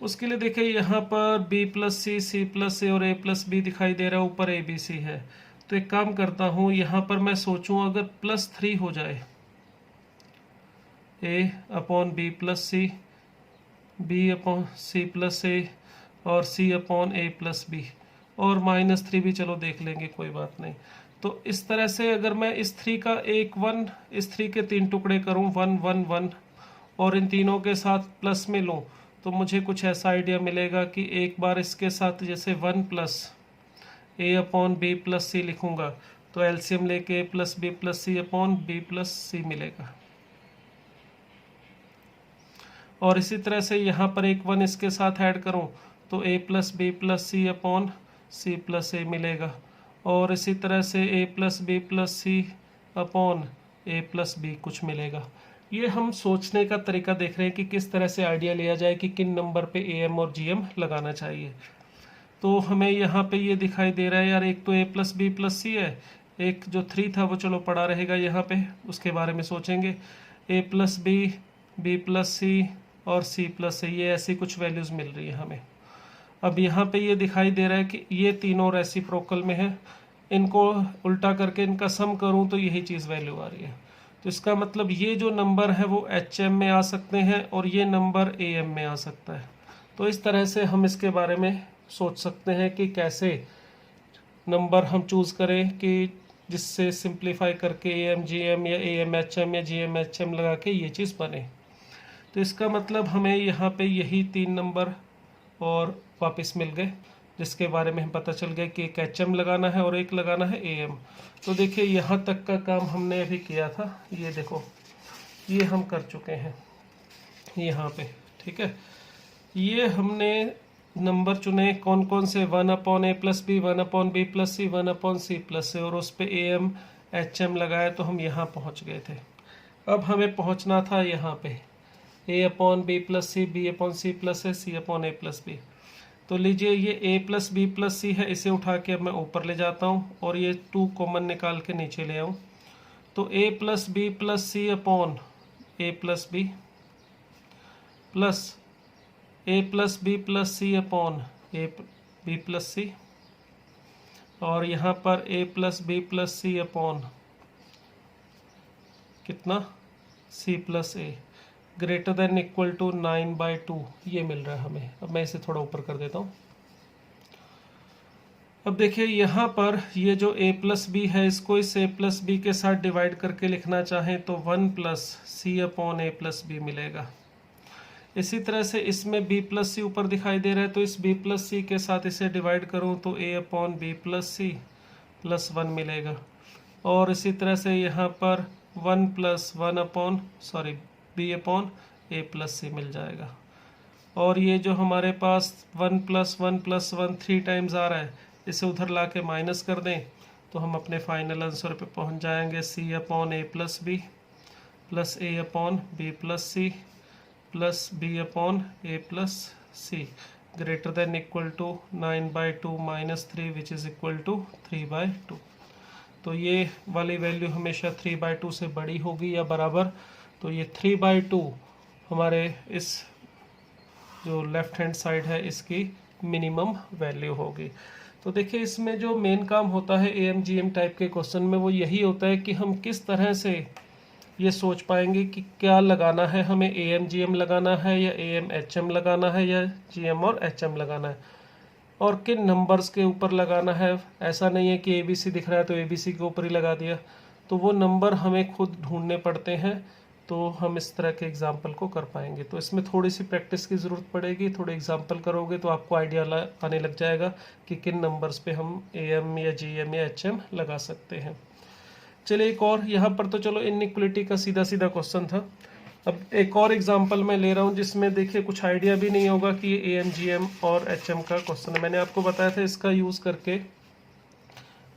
उसके लिए देखिए यहाँ पर b plus c, c plus a और ए प्लस बी दिखाई दे रहा है, ऊपर ए बी सी है। तो एक काम करता हूँ, यहाँ पर मैं सोचूं अगर +3 हो जाए, ए upon B plus c, b upon C plus a और सी अपॉन ए प्लस बी, और -3 भी चलो देख लेंगे, कोई बात नहीं। तो इस तरह से अगर मैं इस 3 का एक 1, इस 3 के 3 टुकड़े करूँ 1 1 1 और इन तीनों के साथ प्लस में लूँ, तो मुझे कुछ ऐसा आइडिया मिलेगा कि एक बार इसके साथ जैसे 1 प्लस ए अपॉन बी प्लस सी लिखूंगा तो एलसीएम लेके ए प्लस बी प्लस सी अपॉन बी प्लस सी मिलेगा। और इसी तरह से यहाँ पर एक 1 इसके साथ ऐड करूँ तो ए प्लस बी प्लस सी अपॉन सी प्लस ए मिलेगा। और इसी तरह से ए प्लस बी प्लस सी अपॉन ए प्लस बी कुछ मिलेगा। ये हम सोचने का तरीका देख रहे हैं कि किस तरह से आइडिया लिया जाए कि किन नंबर पे ए एम और जी एम लगाना चाहिए। तो हमें यहाँ पे ये दिखाई दे रहा है यार, एक तो ए प्लस बी प्लस सी है, एक जो 3 था वो चलो पड़ा रहेगा यहाँ पे, उसके बारे में सोचेंगे। ए प्लस बी प्लस सी और सी प्लस ए, ये ऐसी कुछ वैल्यूज़ मिल रही है हमें। अब यहाँ पे ये दिखाई दे रहा है कि ये तीनों रेसिप्रोकल में है, इनको उल्टा करके इनका सम करूँ तो यही चीज़ वैल्यू आ रही है। तो इसका मतलब ये जो नंबर है वो एच एम में आ सकते हैं और ये नंबर ए एम में आ सकता है। तो इस तरह से हम इसके बारे में सोच सकते हैं कि कैसे नंबर हम चूज़ करें कि जिससे सिंप्लीफाई करके ए एम जी एम या ए एम एच एम या जी एम एच एम लगा के ये चीज़ बने। तो इसका मतलब हमें यहाँ पे यही 3 नंबर और वापस मिल गए जिसके बारे में हम पता चल गया कि एक HM लगाना है और एक लगाना है AM। तो देखिए यहाँ तक का काम हमने अभी किया था, ये देखो ये हम कर चुके हैं यहाँ पे, ठीक है। ये हमने नंबर चुने कौन कौन से, 1/a+b, 1/b+c, 1/c+a, और उस पे AM HM लगाया तो हम यहाँ पहुँच गए थे। अब हमें पहुँचना था यहाँ पे a/b+c, b/c+a, c/a+b। तो लीजिए ये a+b+c है, इसे उठा के अब मैं ऊपर ले जाता हूँ और ये 2 कॉमन निकाल के नीचे ले आऊँ। तो a+b+c upon a+b plus a+b+c upon b+c, और यहाँ पर a+b+c अपॉन कितना, c+a, greater than equal to 9/2, ये मिल रहा है हमें। अब मैं इसे थोड़ा ऊपर कर देता हूँ। अब देखिए यहाँ पर ये जो a+b है, इसको इस a+b के साथ डिवाइड करके लिखना चाहें तो 1+c/a+b मिलेगा। इसी तरह से इसमें b+c ऊपर दिखाई दे रहा है, तो इस b+c के साथ इसे डिवाइड करूँ तो a/b+c +1 मिलेगा। और इसी तरह से यहाँ पर b/a+c मिल जाएगा। और ये जो हमारे पास 1+1+1 3 टाइम्स आ रहा है, इसे उधर ला के माइनस कर दें तो हम अपने फाइनल आंसर पे पहुंच जाएंगे, c/a+b plus a/b+c plus b/a+c greater than equal to 9/2 -3 which is equal to 3/2। तो ये वाली वैल्यू हमेशा 3/2 से बड़ी होगी या बराबर। तो ये 3/2 हमारे इस जो लेफ्ट हैंड साइड है इसकी मिनिमम वैल्यू होगी। तो देखिए इसमें जो मेन काम होता है AMGM टाइप के क्वेश्चन में, वो यही होता है कि हम किस तरह से ये सोच पाएंगे कि क्या लगाना है, हमें AMGM लगाना है या AMHM लगाना है या GM और HM लगाना है, और किन नंबर्स के ऊपर लगाना है। ऐसा नहीं है कि ABC दिख रहा है तो ABC के ऊपर ही लगा दिया, तो वो नंबर हमें खुद ढूंढने पड़ते हैं, तो हम इस तरह के एग्जाम्पल को कर पाएंगे। तो इसमें थोड़ी सी प्रैक्टिस की ज़रूरत पड़ेगी, थोड़े एग्जाम्पल करोगे तो आपको आइडिया आने लग जाएगा कि किन नंबर्स पे हम AM या GM या HM लगा सकते हैं। चलिए एक और, यहाँ पर तो चलो इनइक्वलिटी का सीधा सीधा क्वेश्चन था। अब एक और एग्जाम्पल मैं ले रहा हूँ जिसमें देखिए कुछ आइडिया भी नहीं होगा कि ये AMGM और HM का क्वेश्चन है। मैंने आपको बताया था इसका यूज़ करके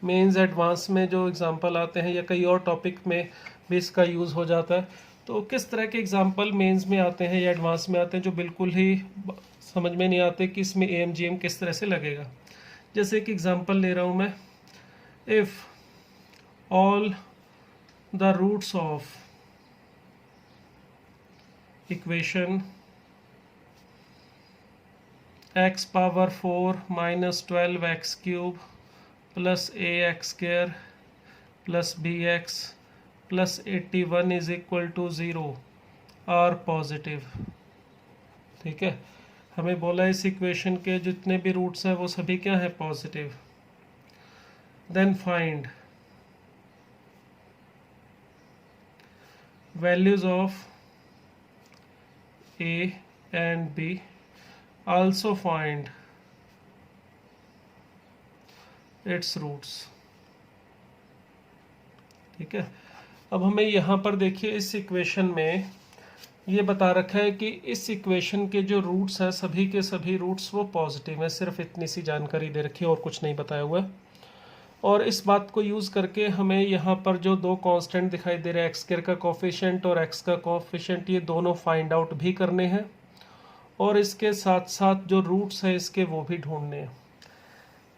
मेंस एडवांस में जो एग्जाम्पल आते हैं या कई और टॉपिक में भी इसका यूज़ हो जाता है। तो किस तरह के एग्जाम्पल मेंस में आते हैं या एडवांस में आते हैं जो बिल्कुल ही समझ में नहीं आते कि इसमें AMGM किस तरह से लगेगा। जैसे एक एग्जाम्पल ले रहा हूँ मैं, if all the roots of equation x⁴ - 12x³ + ax² + bx + 81 is equal to 0 are positive. ठीक है, हमें बोला इस इक्वेशन के जितने भी रूट्स हैं वो सभी क्या है, positive. Then find values of a and b, also find its roots। ठीक है, अब हमें यहाँ पर देखिए इस इक्वेशन में ये बता रखा है कि इस इक्वेशन के जो रूट्स हैं सभी के सभी रूट्स वो पॉजिटिव हैं। सिर्फ इतनी सी जानकारी दे रखी है और कुछ नहीं बताया हुआ है। और इस बात को यूज़ करके हमें यहाँ पर जो दो कांस्टेंट दिखाई दे रहे हैं, x² का कोफिशिएंट और x का कोफिशिएंट, ये दोनों फाइंड आउट भी करने हैं और इसके साथ साथ जो रूट्स हैं इसके वो भी ढूंढने हैं।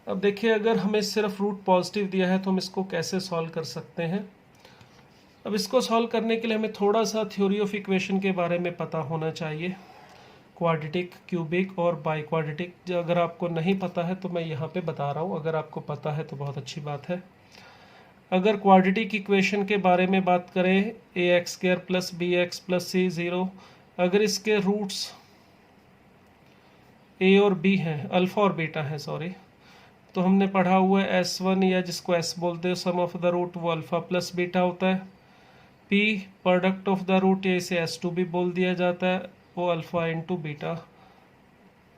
अब देखिए अगर हमें सिर्फ रूट पॉजिटिव दिया है तो हम इसको कैसे सॉल्व कर सकते हैं। अब इसको सॉल्व करने के लिए हमें थोड़ा सा थ्योरी ऑफ इक्वेशन के बारे में पता होना चाहिए, क्वाड्रेटिक, क्यूबिक और बाई क्वाड्रेटिक। जो अगर आपको नहीं पता है तो मैं यहाँ पे बता रहा हूँ, अगर आपको पता है तो बहुत अच्छी बात है। अगर क्वाड्रेटिक इक्वेशन के बारे में बात करें, ax² + bx + c 0, अगर इसके रूट्स a और b हैं, अल्फ़ा और बीटा हैं सॉरी, तो हमने पढ़ा हुआ है S1 या जिसको S बोलते हैं सम ऑफ द रूट, वो अल्फ़ा प्लस बीटा होता है। P product of the root, या इसे S2 भी बोल दिया जाता है, वो अल्फ़ा इंटू बीटा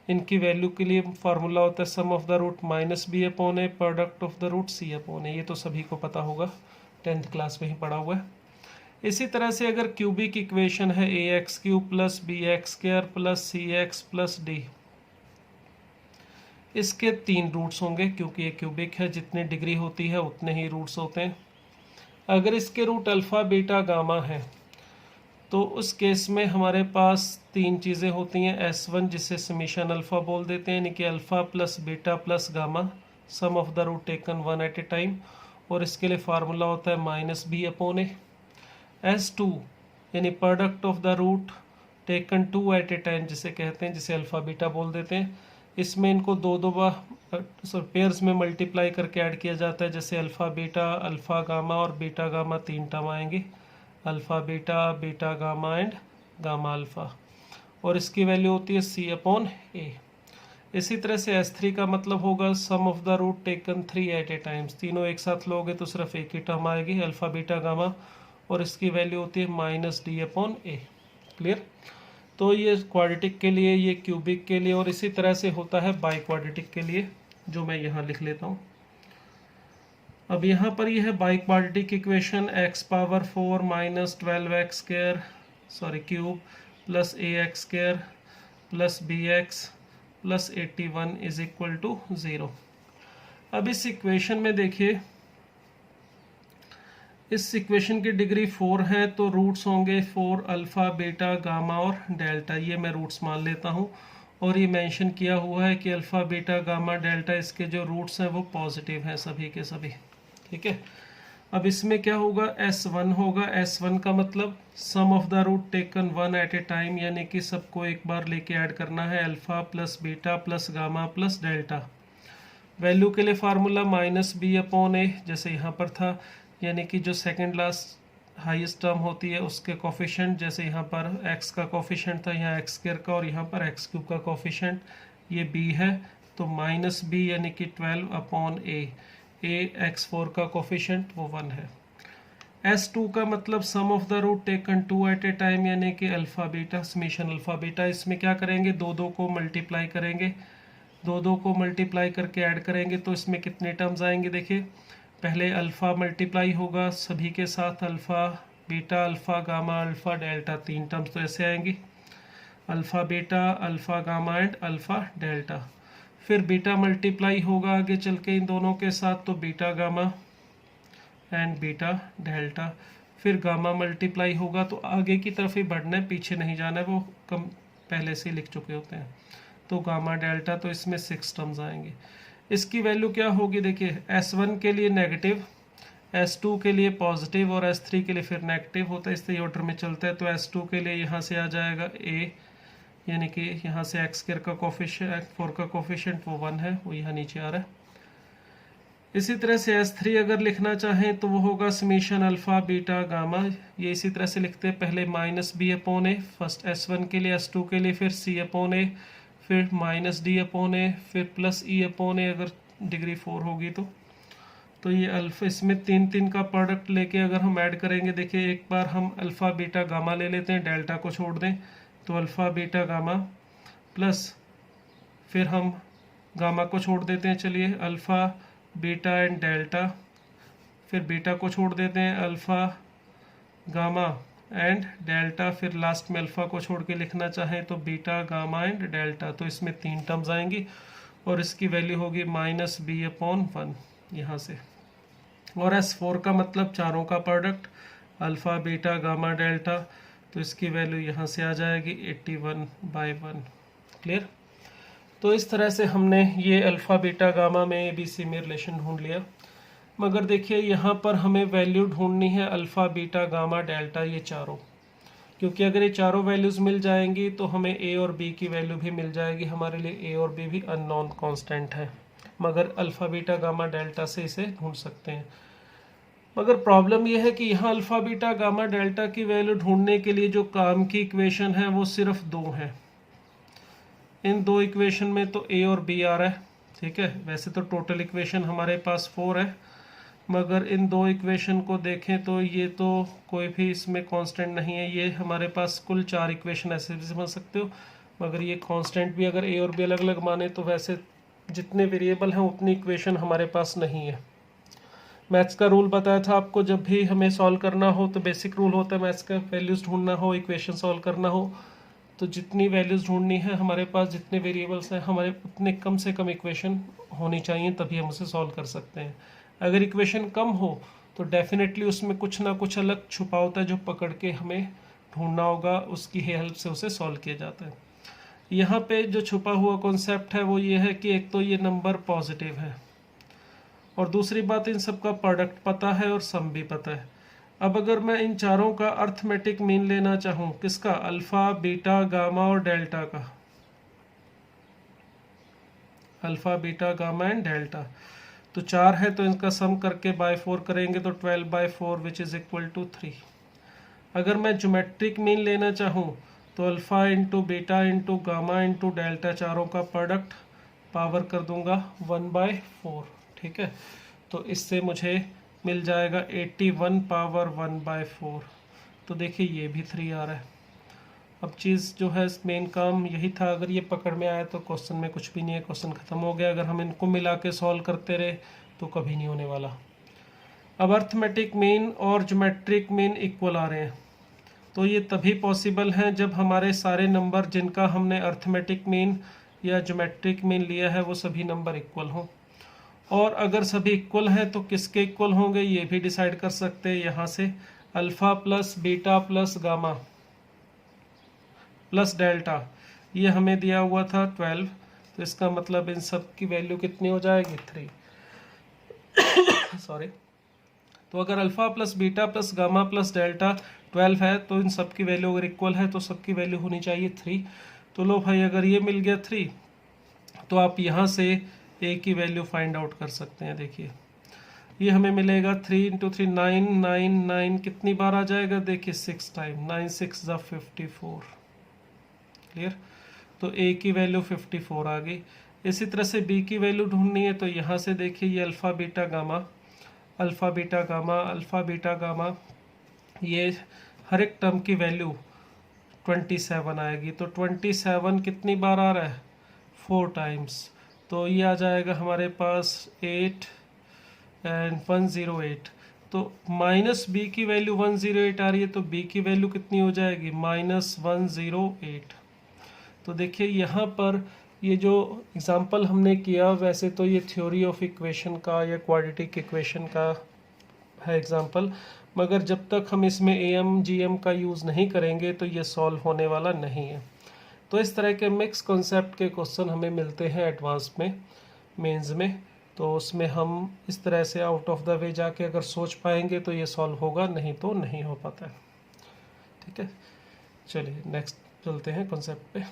इनकी वैल्यू के लिए फार्मूला होता है sum of the root minus B upon A product of the root C upon A. ये तो सभी को पता होगा, 10th क्लास में ही पढ़ा हुआ है। इसी तरह से अगर क्यूबिक इक्वेशन है A x cube plus B x square plus C x plus D, इसके 3 रूट्स होंगे क्योंकि ये क्यूबिक है, जितनी डिग्री होती है उतने ही रूट्स होते हैं। अगर इसके रूट अल्फ़ा बीटा गामा है तो उस केस में हमारे पास 3 चीज़ें होती हैं। S1 जिसे समीशन अल्फ़ा बोल देते हैं, यानी कि alpha plus beta plus gamma, sum of the root taken 1 at a time, और इसके लिए फार्मूला होता है minus B upon a. S2 यानी product of the root taken 2 at a time जिसे कहते हैं, जिसे अल्फ़ा बीटा बोल देते हैं। इसमें इनको दो बार पेयर्स में मल्टीप्लाई करके ऐड किया जाता है, जैसे अल्फ़ा गामा और बीटा गामा 3 टर्म आएंगे, alpha beta, beta gamma and gamma alpha, और इसकी वैल्यू होती है सी अपॉन ए। इसी तरह से S3 का मतलब होगा sum of the root taken 3 at a times, तीनों एक साथ लोगे तो सिर्फ एक ही टर्म आएगी, अल्फ़ा बीटा गामा, और इसकी वैल्यू होती है minus D upon A. Clear? तो ये क्वाड्रेटिक के लिए, ये क्यूबिक के लिए, और इसी तरह से होता है बाई क्वाड्रेटिक के लिए, जो मैं यहाँ लिख लेता हूँ। अब यहाँ पर यह है biquadratic equation x power 4 minus 12x square cube plus a x square plus B x plus 81 is equal to 0। अब इस इक्वेशन में देखिए, इस इक्वेशन की डिग्री 4 है तो रूट्स होंगे 4 अल्फ़ा बीटा गामा और डेल्टा, ये मैं रूट्स मान लेता हूँ। और ये मेंशन किया हुआ है कि अल्फ़ा बीटा गामा डेल्टा, इसके जो रूट्स हैं वो पॉजिटिव हैं सभी के सभी। ठीक है, अब इसमें क्या होगा, S1 होगा। S1 का मतलब sum of the root taken 1 at a time, यानी कि सबको एक बार लेके ऐड करना है, alpha plus beta plus gamma plus delta. Value के लिए formula minus B upon A, जैसे यहाँ पर था, यानी कि जो सेकेंड लास्ट हाईएस्ट टर्म होती है उसके कोफिशिएंट, जैसे यहाँ पर x का कोफिशिएंट था, यहाँ x स्क्वायर का, और यहाँ पर x क्यूब का कोफिशिएंट, ये b है, तो माइनस बी यानी कि 12 अपॉन a x4 का कोफिशिएंट वो 1 है। S2 का मतलब sum of the root taken 2 at a time, यानी कि alpha beta, summation alpha beta. इसमें क्या करेंगे, दो को मल्टीप्लाई करेंगे, दो को मल्टीप्लाई करके ऐड करेंगे, तो इसमें कितने टर्म्स आएंगे, देखिए पहले अल्फ़ा मल्टीप्लाई होगा सभी के साथ, alpha beta alpha gamma alpha delta, 3 terms तो ऐसे आएंगी, alpha beta alpha gamma and alpha delta. फिर बीटा मल्टीप्लाई होगा आगे चल के इन दोनों के साथ, तो beta gamma and beta delta. फिर गामा मल्टीप्लाई होगा, तो आगे की तरफ ही बढ़ना है, पीछे नहीं जाना है, वो कम पहले से लिख चुके होते हैं, तो गामा डेल्टा, तो इसमें 6 टर्म्स आएंगे। इसकी वैल्यू क्या होगी, देखिए S1 के लिए नेगेटिव, S2 के लिए पॉजिटिव और S3 के लिए फिर नेगेटिव होता है, इस ऑर्डर में चलता है। तो S2 के लिए यहाँ से आ जाएगा A, यानी कि यहाँ से x स्क्वायर का कोफिशिएंट, 4 का कोफिशिएंट वो 1 है, वो यहाँ नीचे आ रहा है। इसी तरह से S3 अगर लिखना चाहें तो वो होगा समीशन अल्फ़ा बीटा गामा, ये इसी तरह से लिखते हैं, पहले माइनस बी अपॉन ए, फर्स्ट S1 के लिए, S2 के लिए फिर C अपॉन ए, फिर माइनस डी अपॉन ए, फिर प्लस ई अपॉन ए अगर डिग्री 4 होगी तो ये अल्फ़ा, इसमें 3 का प्रोडक्ट लेके अगर हम ऐड करेंगे, देखिए एक बार हम अल्फ़ा बीटा गामा ले लेते हैं, डेल्टा को छोड़ दें, तो अल्फ़ा बीटा गामा प्लस फिर हम गामा को छोड़ देते हैं, चलिए अल्फ़ा बीटा एंड डेल्टा, फिर बीटा को छोड़ देते हैं, अल्फ़ा गामा एंड डेल्टा, फिर लास्ट में अल्फ़ा को छोड़ के लिखना चाहें तो बीटा गामा एंड डेल्टा। तो इसमें 3 टर्म्स आएंगी और इसकी वैल्यू होगी माइनस बी अपॉन 1 यहाँ से। और S4 का मतलब चारों का product, alpha beta gamma delta, तो इसकी वैल्यू यहाँ से आ जाएगी 81/1। क्लियर? तो इस तरह से हमने ये अल्फ़ा बीटा गामा में ABC में रिलेशन ढूंढ लिया। मगर देखिए यहाँ पर हमें वैल्यू ढूंढनी है अल्फ़ा बीटा गामा डेल्टा, ये चारों, क्योंकि अगर ये चारों वैल्यूज़ मिल जाएंगी तो हमें A और B की वैल्यू भी मिल जाएगी। हमारे लिए A और B भी अननोन कांस्टेंट है, मगर अल्फ़ा बीटा गामा डेल्टा से इसे ढूंढ सकते हैं। मगर प्रॉब्लम यह है कि यहाँ अल्फ़ा बीटा गामा डेल्टा की वैल्यू ढूंढने के लिए जो काम की इक्वेशन है वो सिर्फ 2 है। इन 2 इक्वेशन में तो A और B आ रहा है, ठीक है। वैसे तो टोटल इक्वेशन हमारे पास 4 है, मगर इन 2 इक्वेशन को देखें तो ये तो कोई भी इसमें कांस्टेंट नहीं है। ये हमारे पास कुल 4 इक्वेशन ऐसे भी समझ सकते हो, मगर ये कांस्टेंट भी अगर ए और बी अलग अलग माने तो वैसे जितने वेरिएबल हैं उतनी इक्वेशन हमारे पास नहीं है। मैथ्स का रूल बताया था आपको, जब भी हमें सॉल्व करना हो तो बेसिक रूल होता है मैथ्स का, वैल्यूज़ ढूंढना हो, इक्वेशन सॉल्व करना हो तो जितनी वैल्यूज़ ढूंढनी है हमारे पास, जितने वेरिएबल्स हैं हमारे, उतने कम से कम इक्वेशन होनी चाहिए, तभी हम उसे सॉल्व कर सकते हैं। अगर इक्वेशन कम हो तो डेफिनेटली उसमें कुछ ना कुछ अलग छुपा होता है जो पकड़ के हमें ढूंढना होगा, उसकी हेल्प से उसे सॉल्व किया जाता है। यहाँ पे जो छुपा हुआ कॉन्सेप्ट है वो ये है कि एक तो ये नंबर पॉजिटिव है और दूसरी बात इन सब का प्रोडक्ट पता है और सम भी पता है। अब अगर मैं इन चारों का अर्थमेटिक मीन लेना चाहूँ, किसका, अल्फ़ा, बीटा, गामा और डेल्टा का, alpha, beta, gamma and delta, तो 4 है तो इनका सम करके बाय 4 करेंगे तो 12/4 विच इज़ इक्वल टू 3। अगर मैं ज्योमेट्रिक मीन लेना चाहूँ तो alpha into beta into gamma into delta, चारों का प्रोडक्ट पावर कर दूंगा 1/4। ठीक है, तो इससे मुझे मिल जाएगा 81 पावर 1/4। तो देखिए ये भी 3 आ रहा है। अब चीज़ जो है, मेन काम यही था, अगर ये पकड़ में आया तो क्वेश्चन में कुछ भी नहीं है, क्वेश्चन ख़त्म हो गया। अगर हम इनको मिला के सॉल्व करते रहे तो कभी नहीं होने वाला। अब अर्थमेटिक मीन और ज्योमेट्रिक मीन इक्वल आ रहे हैं, तो ये तभी पॉसिबल है जब हमारे सारे नंबर जिनका हमने अर्थमेटिक मीन या ज्योमेट्रिक मीन लिया है वो सभी नंबर इक्वल हों। और अगर सभी इक्वल हैं तो किसके इक्वल होंगे ये भी डिसाइड कर सकते हैं यहाँ से, alpha plus beta plus gamma plus delta, ये हमें दिया हुआ था 12, तो इसका मतलब इन सब की वैल्यू कितनी हो जाएगी, 3। सॉरी, तो अगर alpha plus beta plus gamma plus delta 12 है तो इन सब की वैल्यू अगर इक्वल है तो सबकी वैल्यू होनी चाहिए 3। तो लो भाई, अगर ये मिल गया 3 तो आप यहाँ से ए की वैल्यू फाइंड आउट कर सकते हैं। देखिए ये हमें मिलेगा 3 इंटू 3 9, 9 9 कितनी बार आ जाएगा, देखिए 6 टाइम, 9 6 ज़ा 54। क्लियर, तो ए की वैल्यू 54 आ गई। इसी तरह से बी की वैल्यू ढूंढनी है तो यहाँ से देखिए ये alpha beta gamma, alpha beta gamma, alpha beta gamma, ये हर एक टर्म की वैल्यू 27 आएगी। तो 27 कितनी बार आ रहा है, 4 टाइम्स, तो ये आ जाएगा हमारे पास 8 एंड 108। तो माइनस बी की वैल्यू 108 आ रही है, तो बी की वैल्यू कितनी हो जाएगी, -108। तो देखिए यहाँ पर ये जो एग्जांपल हमने किया, वैसे तो ये थ्योरी ऑफ इक्वेशन का या क्वाड्रेटिक इक्वेशन का है एग्जांपल, मगर जब तक हम इसमें एम जी एम का यूज़ नहीं करेंगे तो ये सॉल्व होने वाला नहीं है। तो इस तरह के मिक्स कॉन्सेप्ट के क्वेश्चन हमें मिलते हैं एडवांस में, मेंस में, तो उसमें हम इस तरह से आउट ऑफ द वे जाके अगर सोच पाएंगे तो ये सॉल्व होगा, नहीं तो नहीं हो पाता है। ठीक है, चलिए नेक्स्ट चलते हैं कॉन्सेप्ट पे।